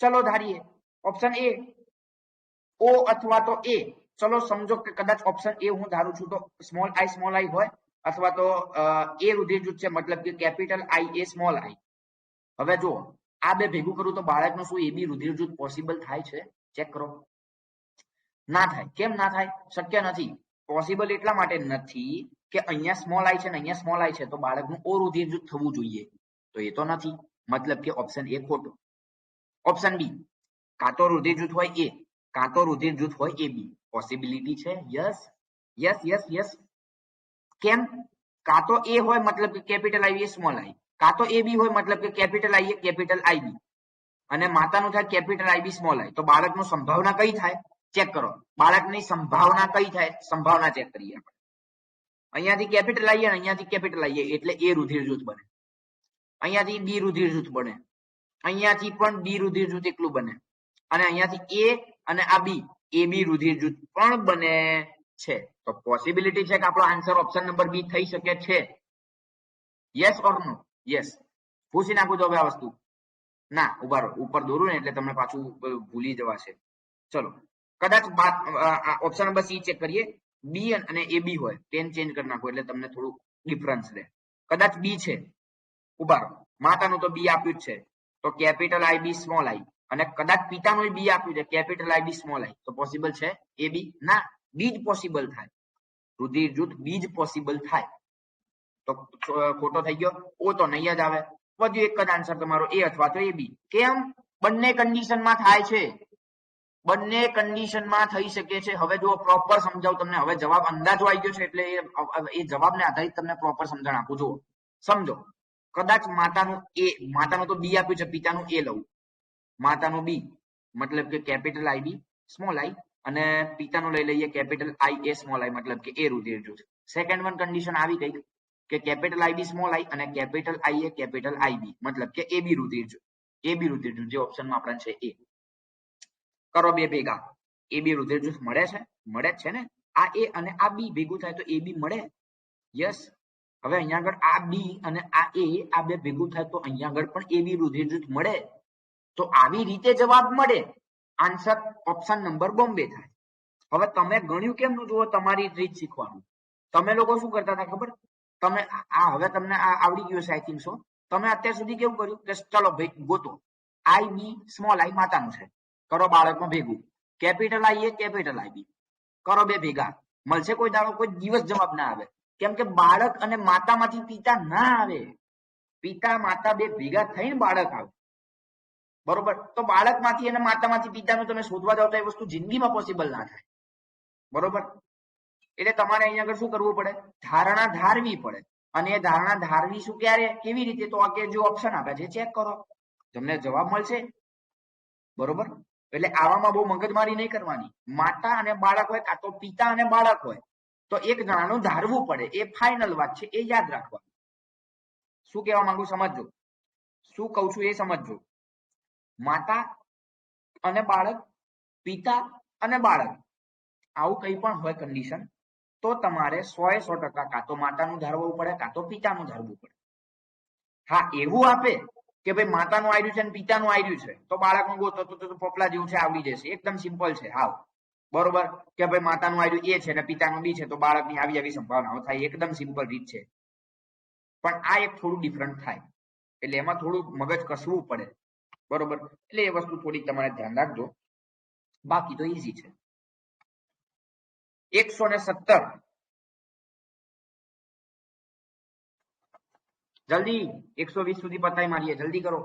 ચલો ધારીએ ઓપ્શન એ ઓ અથવા તો એ ચલો સમજો કે કદાચ ઓપ્શન એ હું ધારું છું તો સ્મોલ આઈ હોય અથવા તો એ રુધિર જૂથ છે મતલબ કે કેપિટલ આઈ એ સ્મોલ આઈ હવે જો આ બે ભેગું કરું તો બાળકનું શું એ બી રુધિર જૂથ પોસિબલ થાય છે ચેક કરો ના થાય કેમ ના થાય શક્ય નથી પોસિબલ એટલા માટે નથી કે અહીંયા સ્મોલ આઈ છે ને અહીંયા સ્મોલ આઈ છે તો બાળકનું ઓ રુધિર જૂથ થવું જોઈએ તો એ તો નથી મતલબ કે ઓપ્શન એ ખોટો ઓપ્શન બી કાં તો રુધિર જૂથ હોય એ કાં તો રુધિર જૂથ હોય એ બી પોસિબિલિટી છે યસ કેમ કાં તો એ હોય મતલબ કે કેપિટલ આઈ એ સ્મોલ આઈ કાં તો એ બી હોય મતલબ કે કેપિટલ આઈ એ કેપિટલ આઈ બી અને માતાનું થાય કેપિટલ આઈ બી સ્મોલ આઈ તો બાળકનું સંભાવના કઈ થાય ચેક કરો બાળકની સંભાવના કઈ થાય સંભાવના ચેક કરીએ આપણે અહીંયાથી કેપિટલ આઈ અને અહીંયાથી કેપિટલ આઈ એટલે એ રુધિર જૂથ બને અહીંયાથી બી રુધિર જૂથ બને અહીંયાથી પણ બી રુધિર જૂથ એકલું બને અને અહીંયાથી એ અને આ બી એ બી રુધિર જૂથ પણ બને છે તો પોસિબિલિટી છે કે આપણો આન્સર ઓપ્શન નંબર બી થઈ શકે છે યસ ઓર નો યસ પૂછી નાખું તો હવે આ વસ્તુ ના ઉભા રહો ઉપર દોરું ને એટલે તમને પાછું ભૂલી જવાશે ચલો કદાચ ઓપ્શન નંબર સી ચેક કરીએ બી અને એ બી હોય પેન ચેન્જ કરી નાખો એટલે તમને થોડું ડિફરન્સ રહે કદાચ બી છે ઉભા રહો માતાનું તો બી આપ્યું જ છે તો કેપિટલ આઈ બી સ્મોલ આઈ અને કદાચ પિતાનું બી આપ્યું છે કેપિટલ આઈ બી સ્મોલ આઈ તો પોસિબલ છે એ બી ના બી જ પોસિબલ થાય રુધિર જૂથ બી જ પોસિબલ થાય તો ખોટો થઈ ગયો ઓ તો નહીં જ આવે વધુ એક જ આન્સર તમારો એ અથવા તો એ બી કેમ બંને કન્ડિશનમાં થાય છે બંને કન્ડિશનમાં થઈ શકે છે હવે જો પ્રોપર સમજાવું તમને હવે જવાબ અંદાજો આવી ગયો છે એટલે એ જવાબને આધારિત તમને પ્રોપર સમજણ આપું જુઓ સમજો કદાચ માતાનું તો બી આપ્યું છે પિતાનું એ લઉં માતાનું બી મતલબ કે કેપિટલ આઈ બી સ્મોલ આઈ અને પિતાનું લઈ લઈએ કેપિટલ આઈ એ સ્મોલ આઈ મતલબ કે એ રુધિર જૂથ સેકન્ડ વન કન્ડિશન આવી ગઈ કે કેપિટલ આઈ બી સ્મોલ આઈ અને કેપિટલ આઈ એ કેપિટલ આઈ બી મતલબ કે એ બી રુધિર જૂથ જે ઓપ્શનમાં આપણે છે એ કરો બે ભેગા એ બી રુધિર જૂથ મળે જ છે ને આ એ અને આ બી ભેગું થાય તો એ બી મળે યસ હવે અહીંયા આગળ આ બી અને આ એ આ બે ભેગું થાય તો અહીંયા આગળ પણ એ બી રુધિર જૂથ મળે તો આવી રીતે જવાબ મળે આન્સર ઓપ્શન નંબર બોમ્બે થાય હવે તમે ગણ્યું કેમનું જુઓ તમારી રીત શીખવાનું તમે લોકો શું કરતા હતા ખબર તમે હવે તમને આ આવડી ગયું છે આઈ થિંક સો તમે અત્યાર સુધી કેવું કર્યું કે ચલો ભાઈ ગોતો આઈ બી સ્મોલ આઈ માતાનું છે, કરો બાળકમાં ભેગું, કેપિટલ આઈ એ કેપિટલ આઈ બી કરો બે ભેગા, મળશે કોઈ દાડો? કોઈ દિવસ જવાબ ના આવે. કેમ કે બાળક અને માતામાંથી પિતા ના આવે, પિતા માતા બે ભેગા થઈને બાળક આવે. બરોબર? તો બાળકમાંથી અને માતામાંથી પિતાનું તમે શોધવા જાવ તો એ વસ્તુ જિંદગીમાં પોસિબલ ના થાય. બરોબર? એટલે તમારે અહીંયા આગળ શું કરવું પડે? ધારણા ધારવી પડે. અને એ ધારણા ધારવી શું ક્યારે, કેવી રીતે? તો કે જો ઓપ્શન આપે છે ચેક કરો, તમને જવાબ મળશે. બરોબર? એટલે આવામાં બહુ મગજમારી નહીં કરવાની. માતા અને બાળક હોય કાં તો પિતા અને બાળક હોય તો એક જણાનું ધારવું પડે, એ ફાઇનલ વાત છે, એ યાદ રાખવાનું. શું કહેવા માંગુ સમજજો, શું કહું છું એ સમજજો. માતા અને બાળક, પિતા અને બાળક, આવું કંઈ પણ હોય કન્ડિશન, તો તમારે 100% કાં તો માતાનું ધારવું પડે કાં તો પિતાનું ધારવું પડે. હા, એવું આપે કે ભાઈ માતાનું આવ્યું છે અને પિતાનું આવ્યું છે તો બાળકનું ગોતો તો પોપલા જેવું છે, આવડી જશે, એકદમ સિમ્પલ છે. હાવ બરોબર કે ભાઈ માતાનું આવ્યું એ છે અને પિતાનું બી છે તો બાળકની આવી સંભાવનાઓ થાય, એકદમ સિમ્પલ રીત છે. પણ આ એક થોડું ડિફરન્ટ થાય, એટલે એમાં થોડું મગજ કસવું પડે. બરોબર? એટલે એ વસ્તુ થોડી તમારે ધ્યાન રાખજો, બાકી તો ઈઝી છે. 117 જલ્દી 120 સુધી પતાઈ મારીએ, જલ્દી કરો.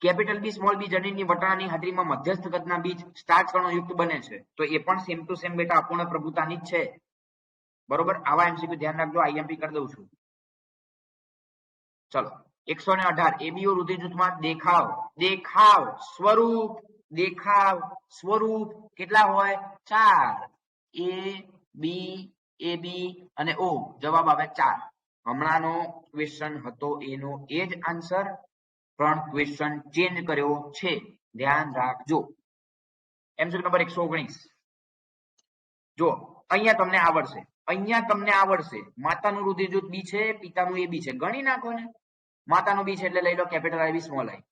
કેપિટલ બી સ્મોલ બી જનીનની વટાણાની હાજરીમાં મધ્યસ્થ કદના બીજ સ્ટાર્ચ કણોયુક્ત બને છે. તો એ પણ સેમ ટુ સેમ બેટા અપૂર્ણ પ્રભુતાની જ છે. બરોબર? આવા એમસીક્યુ ધ્યાન રાખજો, આઈએમપી કરી દઉં છું. ચલો 118 એબીઓ રુધિર જૂથમાં દેખાવ સ્વરૂપ કેટલા હોય? 4. એ બી એ બી અને ઓ, જવાબ આવે 4. હમણાંનો ક્વેશ્ચન હતો એનો એ જ આન્સર, પણ ક્વેશ્ચન ચેન્જ કર્યો છે, ધ્યાન રાખજો. એમસીક્યુ નંબર 119 જો અહીંયા તમને આવડશે. માતાનું રુધિર જૂથ બી છે, પિતાનું એ બી છે, ગણી નાખો ને. માતાનું બી છે એટલે લઈ લો કેપિટલ આઈ બી સ્મોલ આઈ,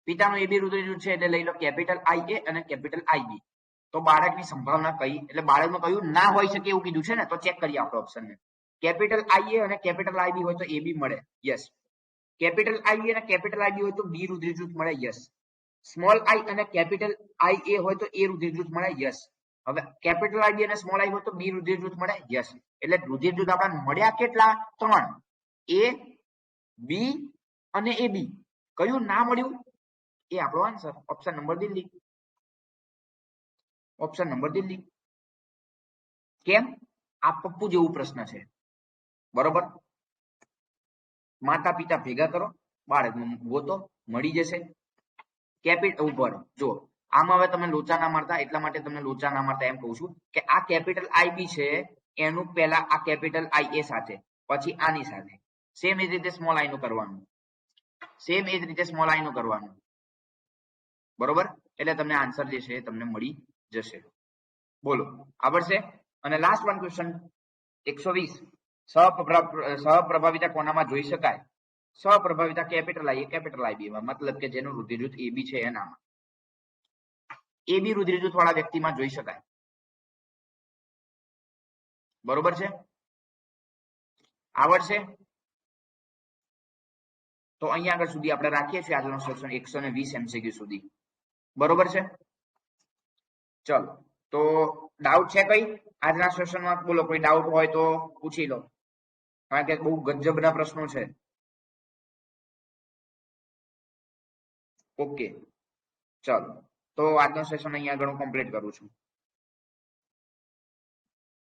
પિતાનું એ બી રુધિર જૂથ છે એટલે લઈ લો કેપિટલ આઈ એ અને કેપિટલ આઈ બી. તો બાળકની સંભાવના કઈ, એટલે બાળકનું કયું ના હોઈ શકે એવું કીધું છે ને, તો ચેક કરીએ આપણે ઓપ્શનને. કેપિટલ આઈ એ અને કેપિટલ આઈ બી હોય તો એ બી મળે, યસ. કેપિટલ આઈ એ અને કેપિટલ આઈ બી હોય તો બી રુધિર જૂથ મળે, યસ. સ્મોલ આઈ અને કેપિટલ આઈ એ હોય તો એ રુધિર જૂથ મળે, યસ. હવે કેપિટલ આઈ બી અને સ્મોલ આઈ હોય તો બી રુધિર જૂથ મળે, યસ. એટલે રુધિર જૂથ આપણને મળ્યા કેટલા? 3. એ બી અને એ બી. કયું ના મળ્યું એ આપણો answer, option number Delhi. Option number Delhi. કેમ? આ પપ્પુ જેવું પ્રશ્ન છે. બરોબર? માતા પિતા ભેગા કરો, બાળક ગોતો, મળી જશે. કેપિટલ ઉપર જો આમાં હવે તમે લોચા ના મારતા, એટલા માટે તમને લોચા ના મારતા એમ કહું છું કે આ કેપિટલ આઈ બી છે એનું પહેલા આ કેપિટલ આઈ એ સાથે, પછી આની સાથે સેમ એ જ રીતે સ્મોલ આઈ નું કરવાનું, સેમ એ જ રીતે સ્મોલ આઈ નું કરવાનું. બરોબર? એટલે તમને આન્સર જે છે તમને મળી જશે. બોલો આવડશે? અને લાસ્ટ વન ક્વેશ્ચન 120 સહપ્રભાવિતા કોનામાં જોઈ શકાય? સહપ્રભાવિતા કેપિટલ આઈ એ કેપિટલ આઈ બી માં, મતલબ કે જેનું રુધિર જૂથ એ બી છે એનામાં. એ બી રુધિર જૂથ વાળા વ્યક્તિમાં જોઈ શકાય. બરોબર છે? આવડશે? તો અહીંયા આગળ સુધી આપણે રાખીએ છીએ આજનો સેશન 120 એમસીક્યુ સુધી. બરોબર છે? ચલો તો ડાઉટ છે કઈ આજના સેશનમાં? બોલો, કોઈ ડાઉટ હોય તો પૂછી લો, કારણ કે બહુ ગજબના પ્રશ્નો છે. ઓકે ચલો, તો આજનો સેશન અહીંયા આગળ હું કમ્પ્લીટ કરું છું.